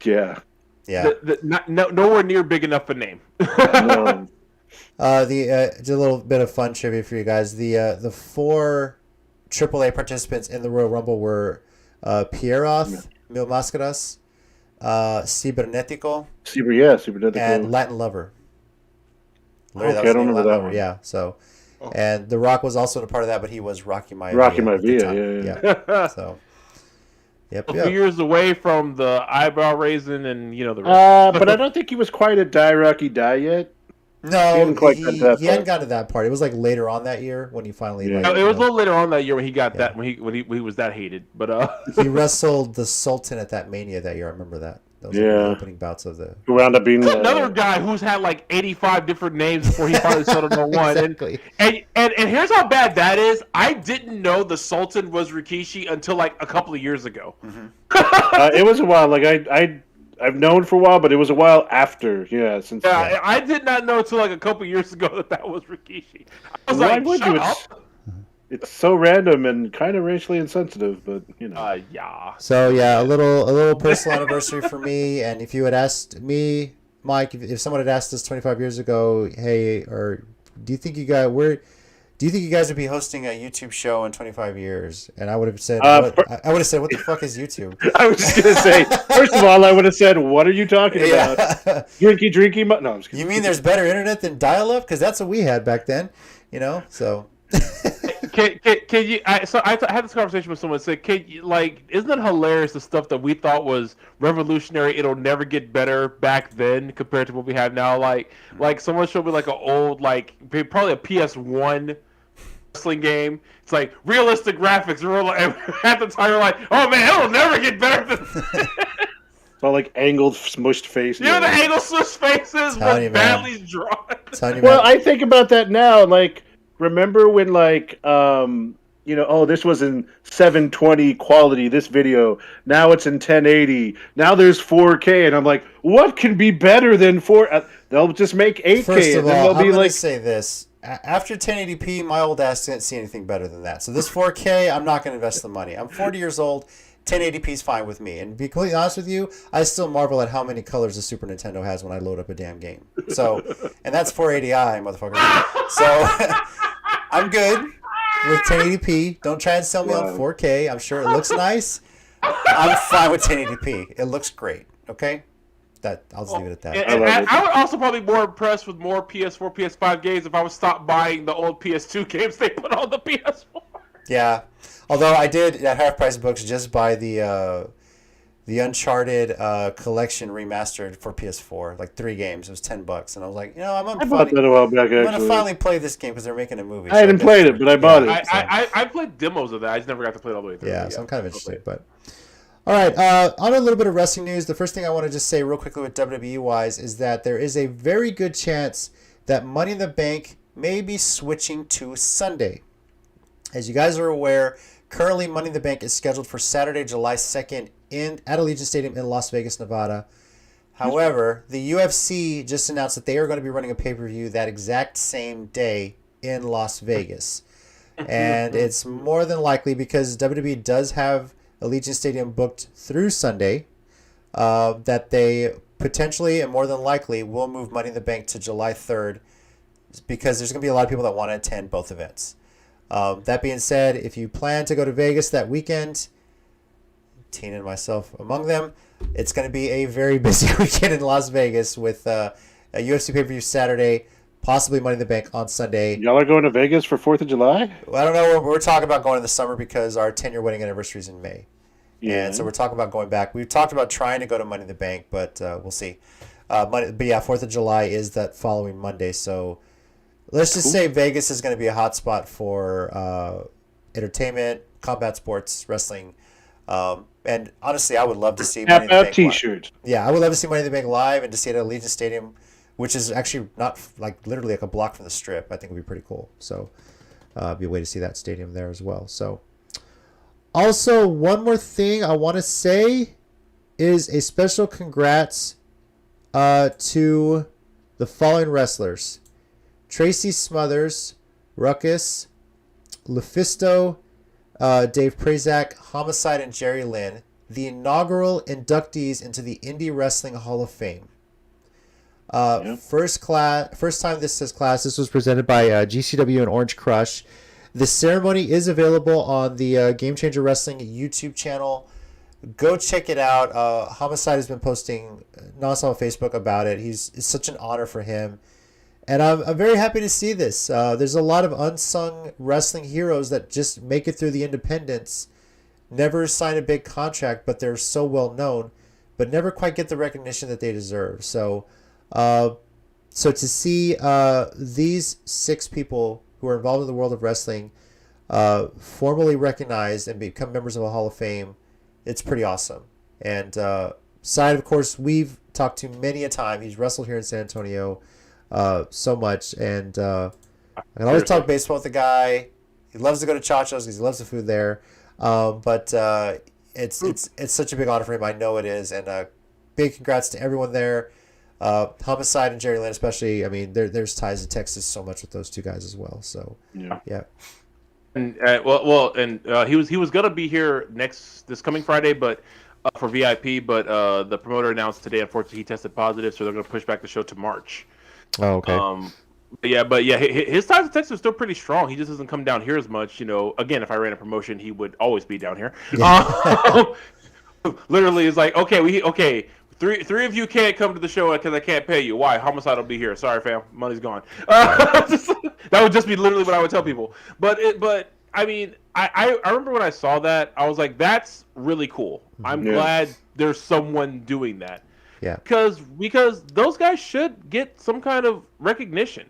Yeah. Nowhere near big enough a name. No. Just a little bit of fun trivia for you guys. The 4 AAA participants in the Royal Rumble were Pierroth, Mil Máscaras, Cibernetico, and Latin Lover. Okay, I don't remember that one. Yeah, so, and The Rock was also a part of that, but he was Rocky Maivia. Rocky Maivia, yeah. So, a few years away from the eyebrow raising and the rest. But I don't think he was quite a Die Rocky Die yet. No, he hadn't gotten to that part. It was later on that year when he finally. Yeah. It was a little later on that year when he got that when he was that hated. But he wrestled the Sultan at that Mania that year. I remember that. Those were the opening bouts of the. Who wound up being another guy who's had 85 different names before he finally settled on one. Exactly. And here's how bad that is. I didn't know the Sultan was Rikishi until a couple of years ago. Mm-hmm. It was a while. I've known for a while, but it was a while after. Yeah, I did not know until a couple of years ago that was Rikishi. I was shut up. It's so random and kind of racially insensitive, but yeah. So yeah, a little personal anniversary for me. And if you had asked me, Mike, if someone had asked us 25 years ago, hey, or do you think you got where? do you think you guys would be hosting a YouTube show in 25 years? And I would have said, I would have said, what the fuck is YouTube? I was just gonna say, first of all, I would have said, "What are you talking about? Drinky? No, I'm just kidding. You mean there's better internet than dial-up? Because that's what we had back then, So. Can you? I had this conversation with someone. Said, "Can you, isn't it hilarious the stuff that we thought was revolutionary? It'll never get better back then compared to what we have now. Like someone showed me an old probably a PS1 wrestling game. It's like realistic graphics. And at the time, we're like, oh man, it'll never get better than." Well, angled, smushed faces. The angled, smushed faces were badly drawn. Well, I think about that now. Remember when this was in 720 quality, this video. Now it's in 1080. Now there's 4K, and I'm like, what can be better than 4? They'll just make 8K. First of and then all, they'll be I'm going to say this. After 1080p, my old ass didn't see anything better than that. So this 4K, I'm not going to invest the money. I'm 40 years old. 1080p is fine with me. And to be completely honest with you, I still marvel at how many colors the Super Nintendo has when I load up a damn game. So, and that's 480i, motherfucker. So, I'm good with 1080p. Don't try and sell me on 4K. I'm sure it looks nice. I'm fine with 1080p. It looks great. Okay? I'll just leave it at that. I would also probably be more impressed with more PS4, PS5 games if I would stop buying the old PS2 games they put on the PS4. Yeah. Although I did, at Half Price Books, just buy the Uncharted collection remastered for PS4, 3 games. It was $10, and I was like, I bought that a while back. I'm gonna finally play this game because they're making a movie. I hadn't played it, but I bought it. I played demos of that. I just never got to play it all the way through. Yeah, so I'm kind of interested. But all right, on a little bit of wrestling news. The first thing I want to just say real quickly with WWE wise is that there is a very good chance that Money in the Bank may be switching to Sunday. As you guys are aware, currently Money in the Bank is scheduled for Saturday, July 2nd at Allegiant Stadium in Las Vegas, Nevada. However, the UFC just announced that they are going to be running a pay-per-view that exact same day in Las Vegas. And it's more than likely, because WWE does have Allegiant Stadium booked through Sunday, that they potentially and more than likely will move Money in the Bank to July 3rd, because there's going to be a lot of people that want to attend both events. That being said, if you plan to go to Vegas that weekend, Tina and myself among them, it's going to be a very busy weekend in Las Vegas with a UFC pay-per-view Saturday, possibly Money in the Bank on Sunday. Y'all are going to Vegas for 4th of July? Well, I don't know. We're talking about going in the summer because our 10-year wedding anniversary is in May. Yeah. And so we're talking about going back. We've talked about trying to go to Money in the Bank, but we'll see. But yeah, 4th of July is that following Monday, so let's just say Vegas is going to be a hot spot for entertainment, combat sports, wrestling. And honestly, I would love to see Money in the Bank T-shirt. Yeah, I would love to see Money in the Bank live and to see it at Allegiant Stadium, which is actually not literally a block from the Strip. I think it would be pretty cool. So be a way to see that stadium there as well. So also, one more thing I want to say is a special congrats to the following wrestlers: Tracy Smothers, Ruckus, Lufisto, Dave Prazak, Homicide, and Jerry Lynn, the inaugural inductees into the Indie Wrestling Hall of Fame. First time this says class. This was presented by GCW and Orange Crush. The ceremony is available on the Game Changer Wrestling YouTube channel. Go check it out. Homicide has been posting nonstop on Facebook about it. It's such an honor for him. And I'm very happy to see this. There's a lot of unsung wrestling heroes that just make it through the independents, never sign a big contract, but they're so well known, but never quite get the recognition that they deserve. So to see these 6 people who are involved in the world of wrestling formally recognized and become members of a Hall of Fame, it's pretty awesome. And Side, of course, we've talked to many a time. He's wrestled here in San Antonio so much, and I can always talk baseball with the guy. He loves to go to Chacho's because he loves the food there. But it's such a big honor for him. I know it is, and big congrats to everyone there. Homicide and Jerry Lynn especially. I mean, there's ties to Texas so much with those 2 guys as well. So yeah. And he was gonna be here this coming Friday, but for VIP, but the promoter announced today, unfortunately, he tested positive, so they're gonna push back the show to March. Oh, okay. But his ties to Texas are still pretty strong. He just doesn't come down here as much. Again, if I ran a promotion, he would always be down here. Literally, it's like, okay. Three of you can't come to the show because I can't pay you. Why? Homicide will be here. Sorry, fam. Money's gone. That would just be literally what I would tell people. But I mean, I remember when I saw that, I was like, that's really cool. I'm glad there's someone doing that. Yeah. Because those guys should get some kind of recognition.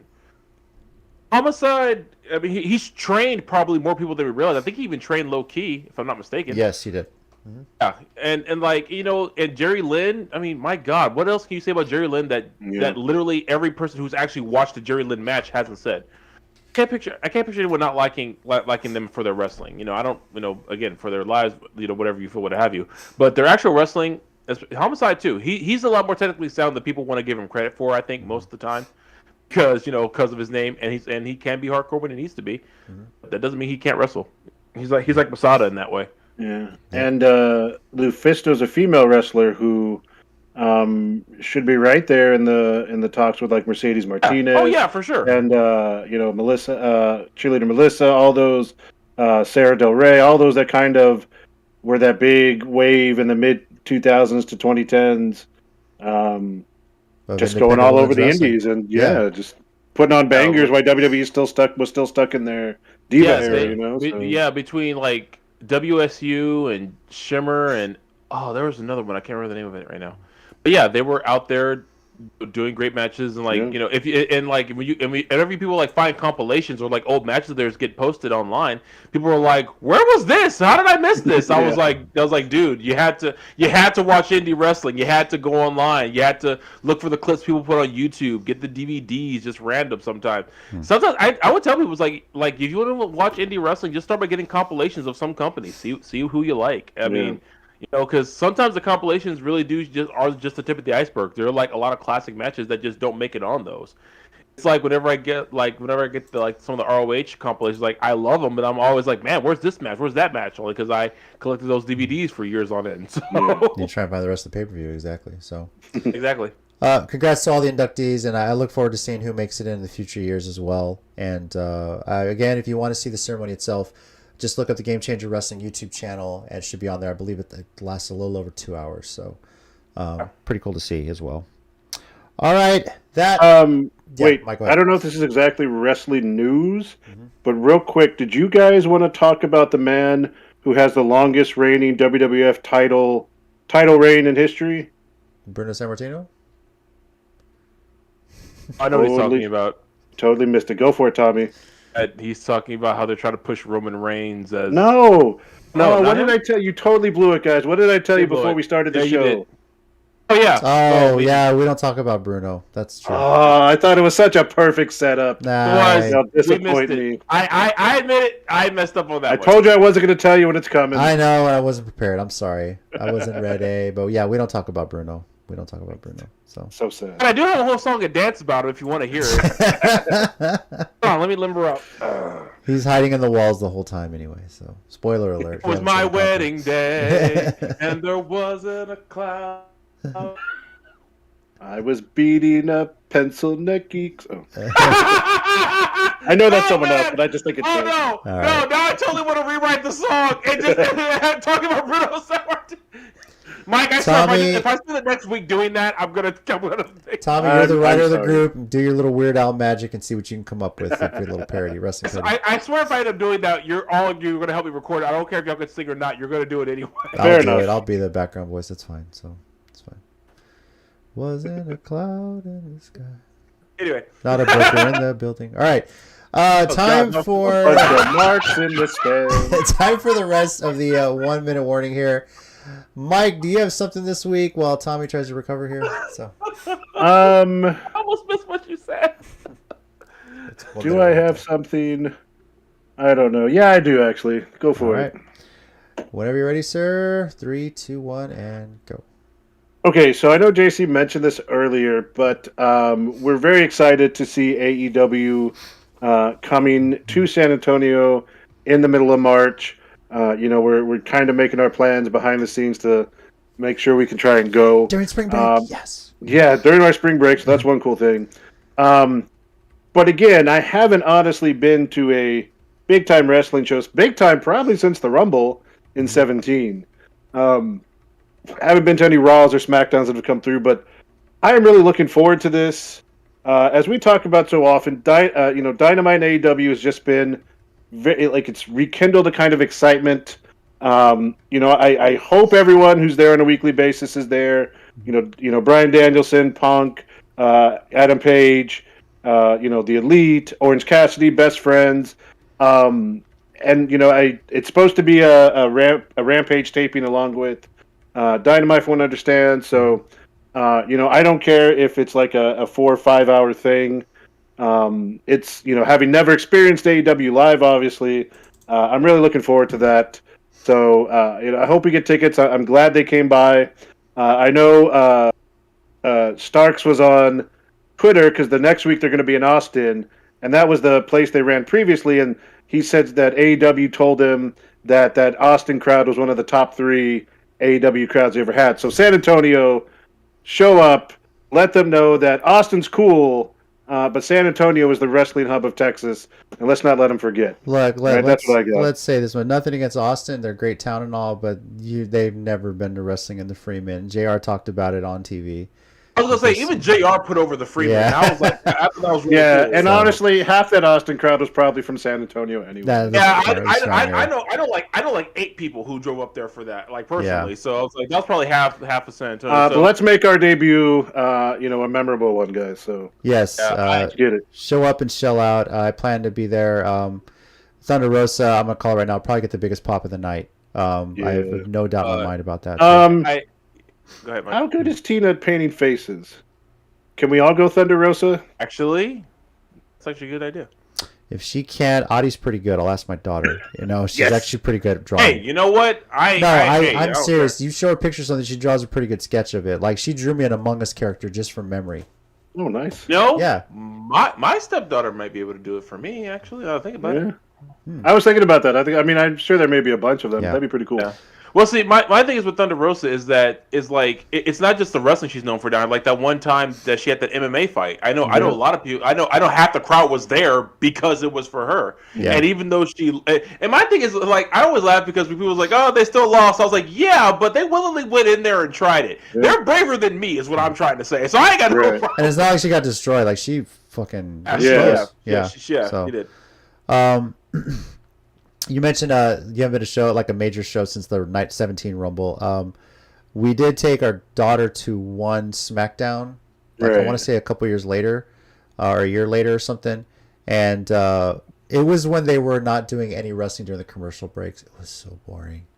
Homicide, I mean, he's trained probably more people than we realize. I think he even trained low key, if I'm not mistaken. Yes, he did. Yeah, and like and Jerry Lynn. I mean, my God, what else can you say about Jerry Lynn that literally every person who's actually watched a Jerry Lynn match hasn't said? I can't picture anyone not liking them for their wrestling. I don't. Again, for their lives. Whatever you feel, what have you. But their actual wrestling, Homicide too. He's a lot more technically sound than people want to give him credit for. I think most of the time, because of his name, and he can be hardcore when he needs to be. But that doesn't mean he can't wrestle. He's like Masada in that way. Yeah, and Lufisto's a female wrestler who should be right there in the talks with like Mercedes Martinez. Oh yeah, for sure. And Melissa, cheerleader Melissa, all those, Sarah Del Rey, all those that kind of were that big wave in the mid 2000s to 2010s, just going all over the indies and just putting on bangers. While WWE was still stuck in their diva era, Yeah, between like WSU and Shimmer and there was another one, I can't remember the name of it right now, but yeah, they were out there doing great matches, and like whenever people like find compilations or like old matches of theirs get posted online, people were like, where was this, how did I miss this? I was like, dude, you had to watch indie wrestling, you had to go online, you had to look for the clips people put on YouTube, get the DVDs just random. Sometimes I would tell people, it's like if you want to watch indie wrestling, just start by getting compilations of some companies, see who you like. I mean, because sometimes the compilations really are just the tip of the iceberg. There are like a lot of classic matches that just don't make it on those. It's like whenever I get the some of the ROH compilations, like I love them, but I'm always like, man, where's this match? Where's that match? Only because I collected those DVDs for years on end. So you try and find the rest of the pay-per-view, exactly. So exactly. Congrats to all the inductees, and I look forward to seeing who makes it in the future years as well. And again, if you want to see the ceremony itself, just look up the Game Changer Wrestling YouTube channel, and it should be on there. I believe it lasts a little over 2 hours, so pretty cool to see as well. All right, wait, Mike, I don't know if this is exactly wrestling news, but real quick, did you guys want to talk about the man who has the longest reigning WWF title reign in history? Bruno Sammartino? I know what he's talking about. Totally missed it. Go for it, Tommy. He's talking about how they're trying to push Roman Reigns as... No, what did I tell you? You totally blew it, guys. What did I tell you before we started the show? Oh, yeah. We don't talk about Bruno. That's true. Oh, I thought it was such a perfect setup. Nah, disappoint me. I admit it. I messed up on that. I told you I wasn't going to tell you when it's coming. I know. I wasn't prepared. I'm sorry. I wasn't ready. But yeah, we don't talk about Bruno. So sad. And I do have a whole song and dance about him if you want to hear it. Hold on, let me limber up. He's hiding in the walls the whole time anyway, so spoiler alert. It was my wedding day, and there wasn't a cloud. I was beating up pencil neck geeks. Oh. I know that's someone else, but I just think it's no, now I totally want to rewrite the song and just talking about Bruno Sammartino. Mike, I swear, if I spend the next week doing that, I'm gonna think. Tommy, you're the writer of the group. Do your little Weird Al magic and see what you can come up with for your little parody, wrestling parody. I swear, if I end up doing that, you're gonna help me record it. I don't care if y'all can sing or not. You're gonna do it anyway. I'll do it. I'll be the background voice. That's fine. So it's fine. Wasn't a cloud in the sky. Anyway, not a booker in the building. All right. Time for marks in the sky. Time for the rest of the 1 minute warning here. Mike, do you have something this week while Tommy tries to recover here? I almost missed what you said. Do I have something? I don't know. Yeah, I do actually. Go for it. Whenever you're ready, sir. 3, 2, 1, and go. Okay, so I know JC mentioned this earlier, but we're very excited to see AEW coming to San Antonio in the middle of March. We're kind of making our plans behind the scenes to make sure we can try and go during spring break. Yes. Yeah, during our spring break. So that's one cool thing. But again, I haven't honestly been to a big time wrestling show. Big time probably since the Rumble in 17. I haven't been to any Raws or SmackDowns that have come through, but I am really looking forward to this. As we talk about so often, Dynamite and AEW has just been it's rekindled a kind of excitement. I hope everyone who's there on a weekly basis is there. Bryan Danielson, Punk, Adam Page, the Elite, Orange Cassidy, Best Friends, it's supposed to be a Rampage taping along with Dynamite, if one understands. So, I don't care if it's like a 4 or 5 hour thing. It's having never experienced AEW live, obviously, I'm really looking forward to that. So I hope we get tickets. I'm glad they came by. I know Starks was on Twitter because the next week they're going to be in Austin, and that was the place they ran previously. And he said that AEW told him that Austin crowd was one of the top 3 AEW crowds they ever had. So San Antonio, show up, let them know that Austin's cool. But San Antonio is the wrestling hub of Texas, and let's not let them forget. Look, that's what I got. Let's say this one. Nothing against Austin. They're a great town and all, but they've never been to wrestling in the Freeman. JR talked about it on TV. I was going to say, even JR put over the Freeman. Yeah. I was like, I thought that was really cool. And honestly, half that Austin crowd was probably from San Antonio anyway. I know like 8 people who drove up there for that, like personally. Yeah. So I was like, that's probably half of San Antonio. But let's make our debut, a memorable one, guys. So yes, get it. Show up and shell out. I plan to be there. Thunder Rosa, I'm gonna call it right now. Probably get the biggest pop of the night. I have no doubt in my mind about that. Go ahead, Mike. How good is Tina at painting faces? Can we all go Thunder Rosa? Actually, it's actually a good idea. If she can't, Adi's pretty good. I'll ask my daughter. She's actually pretty good at drawing. Hey, you know what? I'm serious. You show her pictures of it, she draws a pretty good sketch of it. Like, she drew me an Among Us character just from memory. Oh, nice. No? Yeah. My stepdaughter might be able to do it for me, actually. I'll think about it. I was thinking about that. I'm sure there may be a bunch of them. Yeah. That'd be pretty cool. Yeah. Well, see, my thing is with Thunder Rosa is that it's not just the wrestling she's known for now. Like that one time that she had that MMA fight. I know a lot of people. I know half the crowd was there because it was for her. Yeah. And even though and my thing is like I always laugh because people was like, oh, they still lost. I was like, yeah, but they willingly went in there and tried it. Yeah. They're braver than me, is what I'm trying to say. So I ain't got no problem. And it's not like she got destroyed. Like she fucking she did. You mentioned you haven't been to show like a major show since the Night 17 Rumble. We did take our daughter to one SmackDown, I want to say a couple years later, or a year later or something, and it was when they were not doing any wrestling during the commercial breaks. It was so boring.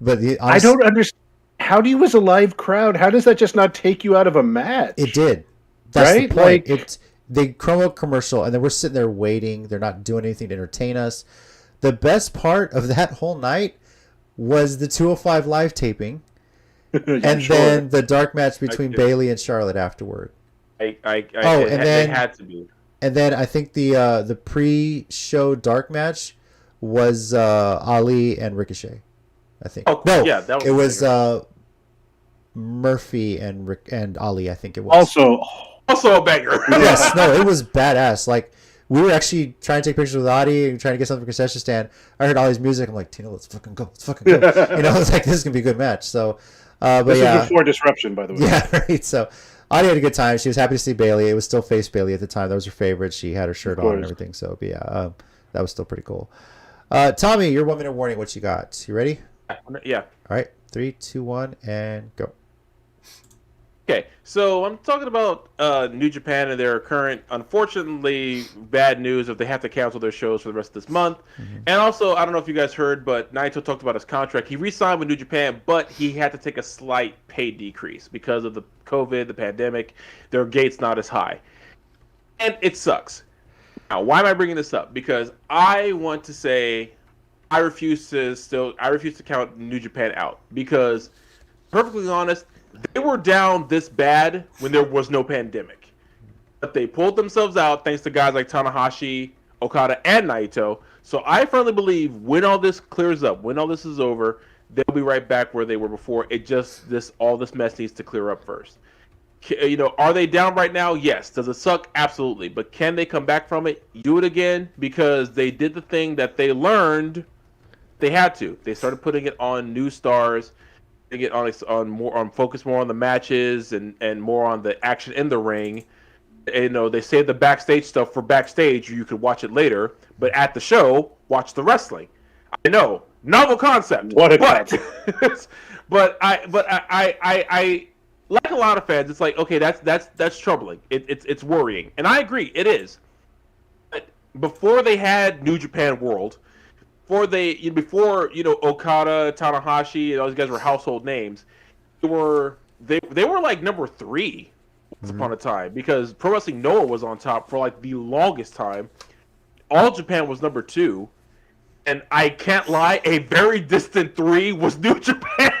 But I don't understand. How do you, as a live crowd, how does that just not take you out of a match? It did. That's the point. They promo commercial, and then we're sitting there waiting. They're not doing anything to entertain us. The best part of that whole night was the 205 live taping, and then the dark match between Bayley and Charlotte afterward. They had to be. And then I think the pre-show dark match was Ali and Ricochet. I think. Oh, no, yeah, that was. It was Murphy and Ali. I think it was. Also a banger. Yes, no, it was badass. Like, we were actually trying to take pictures with Adi and trying to get something for concession stand. I heard Ali's music. I'm like, Tina, let's fucking go. It's like, this is going to be a good match. So, this is before Disruption, by the way. Yeah, right. So, Adi had a good time. She was happy to see Bayley. It was still face Bayley at the time. That was her favorite. She had her shirt on and everything. So, but yeah, that was still pretty cool. Tommy, your 1 minute warning. What you got? You ready? Yeah. All right. 3, 2, 1, and go. Okay, so I'm talking about New Japan and their current, unfortunately, bad news of they have to cancel their shows for the rest of this month. Mm-hmm. And also, I don't know if you guys heard, but Naito talked about his contract. He re-signed with New Japan, but he had to take a slight pay decrease because of the COVID, the pandemic. Their gate's not as high. And it sucks. Now, why am I bringing this up? Because I want to say I refuse to count New Japan out. Because, perfectly honest, they were down this bad when there was no pandemic. But they pulled themselves out thanks to guys like Tanahashi, Okada, and Naito. So I firmly believe when all this clears up, when all this is over, they'll be right back where they were before. All this mess needs to clear up first. Are they down right now? Yes. Does it suck? Absolutely. But can they come back from it? Do it again? Because they did the thing that they learned they had to. They started putting it on new stars, putting it on focus more on the matches and more on the action in the ring. And, they saved the backstage stuff for backstage. You could watch it later, but at the show, watch the wrestling. I know, novel concept. What a concept! but I like a lot of fans. It's like, okay, that's troubling. It's worrying, and I agree, it is. But before they had New Japan World, before Okada, Tanahashi, and all these guys were household names, they were like number 3. Once upon a time, because Pro Wrestling Noah was on top for like the longest time. All Japan was number 2, and I can't lie, a very distant 3 was New Japan.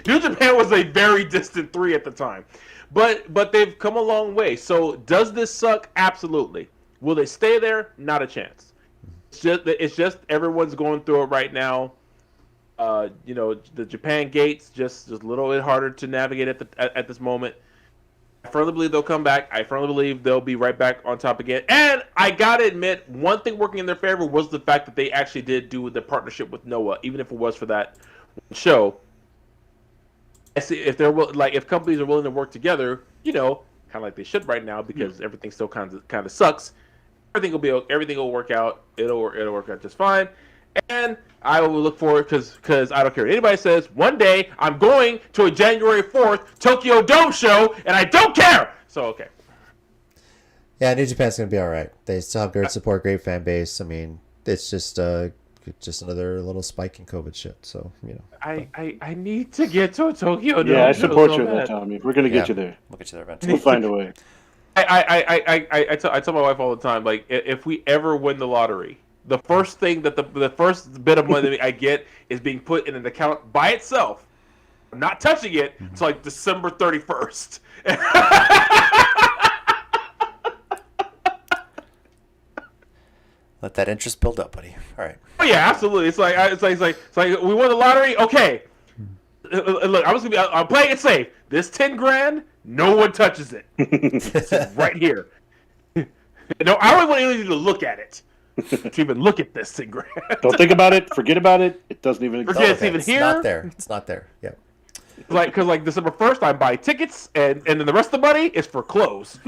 New Japan was a very distant 3 at the time, but they've come a long way. So does this suck? Absolutely. Will they stay there? Not a chance. It's just everyone's going through it right now. The Japan gates just a little bit harder to navigate at this moment. I firmly believe they'll come back. I firmly believe they'll be right back on top again. And I gotta admit, one thing working in their favor was the fact that they actually did do the partnership with Noah, even if it was for that show. If if companies are willing to work together, kind of like they should right now, because everything still kind of sucks. Everything will work out. It'll work out just fine. And I will look forward, because I don't care what anybody says. One day I'm going to a January 4th Tokyo Dome show, and I don't care. So okay. Yeah, New Japan's gonna be all right. They still have great support, great fan base. I mean, it's just another little spike in COVID shit. So I need to get to a Tokyo Dome. Yeah, I support so you in that, Tommy. We're gonna get you there. We'll get you there eventually. We'll find a way. I tell my wife all the time, like, if we ever win the lottery, the first thing that the first bit of money I get is being put in an account by itself. I'm not touching it until like December 31st. Let that interest build up, buddy. All right. Oh yeah, absolutely. It's like we won the lottery. Okay, look, I'm playing it safe. This 10 grand, no one touches it. It's right here. No, I don't want anyone to look at it. To even look at this 10 grand. Don't think about it. Forget about it. It doesn't even exist. It's even here. Not there. It's not there. Yeah. Because December 1st, I buy tickets, and then the rest of the money is for clothes.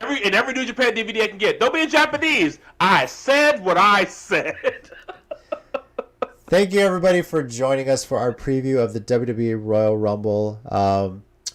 Every New Japan DVD I can get. Don't be in Japanese. I said what I said. Thank you, everybody, for joining us for our preview of the WWE Royal Rumble.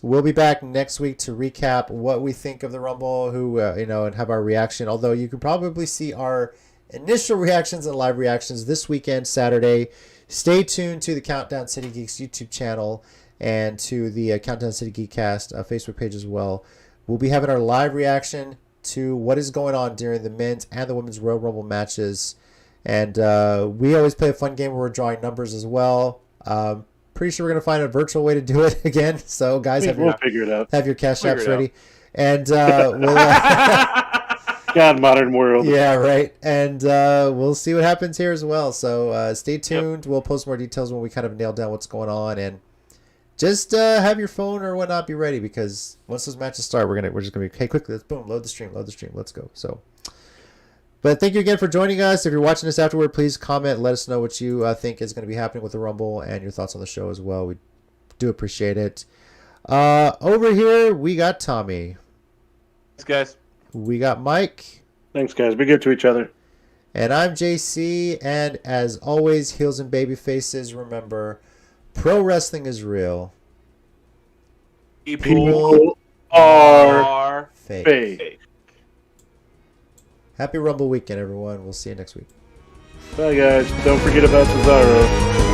We'll be back next week to recap what we think of the Rumble, and have our reaction. Although you can probably see our initial reactions and live reactions this weekend, Saturday. Stay tuned to the Countdown City Geeks YouTube channel and to the Countdown City Geekcast Facebook page as well. We'll be having our live reaction to what is going on during the men's and the women's Royal Rumble matches. And we always play a fun game where we're drawing numbers as well. Pretty sure we're going to find a virtual way to do it again. So, guys, we'll figure it out. Have your cash apps ready. And we'll... God, modern world. Yeah, right. And we'll see what happens here as well. So stay tuned. Yep. We'll post more details when we kind of nail down what's going on. And just have your phone or whatnot be ready, because once those matches start, we're just gonna be, hey, quickly, let's load the stream, let's go. So, but thank you again for joining us. If you're watching this afterward, please comment, let us know what you think is going to be happening with the Rumble and your thoughts on the show as well. We do appreciate it. Over here we got Tommy. Thanks, guys. We got Mike. Thanks, guys. Be good to each other. And I'm JC. And as always, heels and baby faces, remember, pro wrestling is real. People are fake. Happy Rumble weekend, everyone. We'll see you next week. Bye, guys. Don't forget about Cesaro.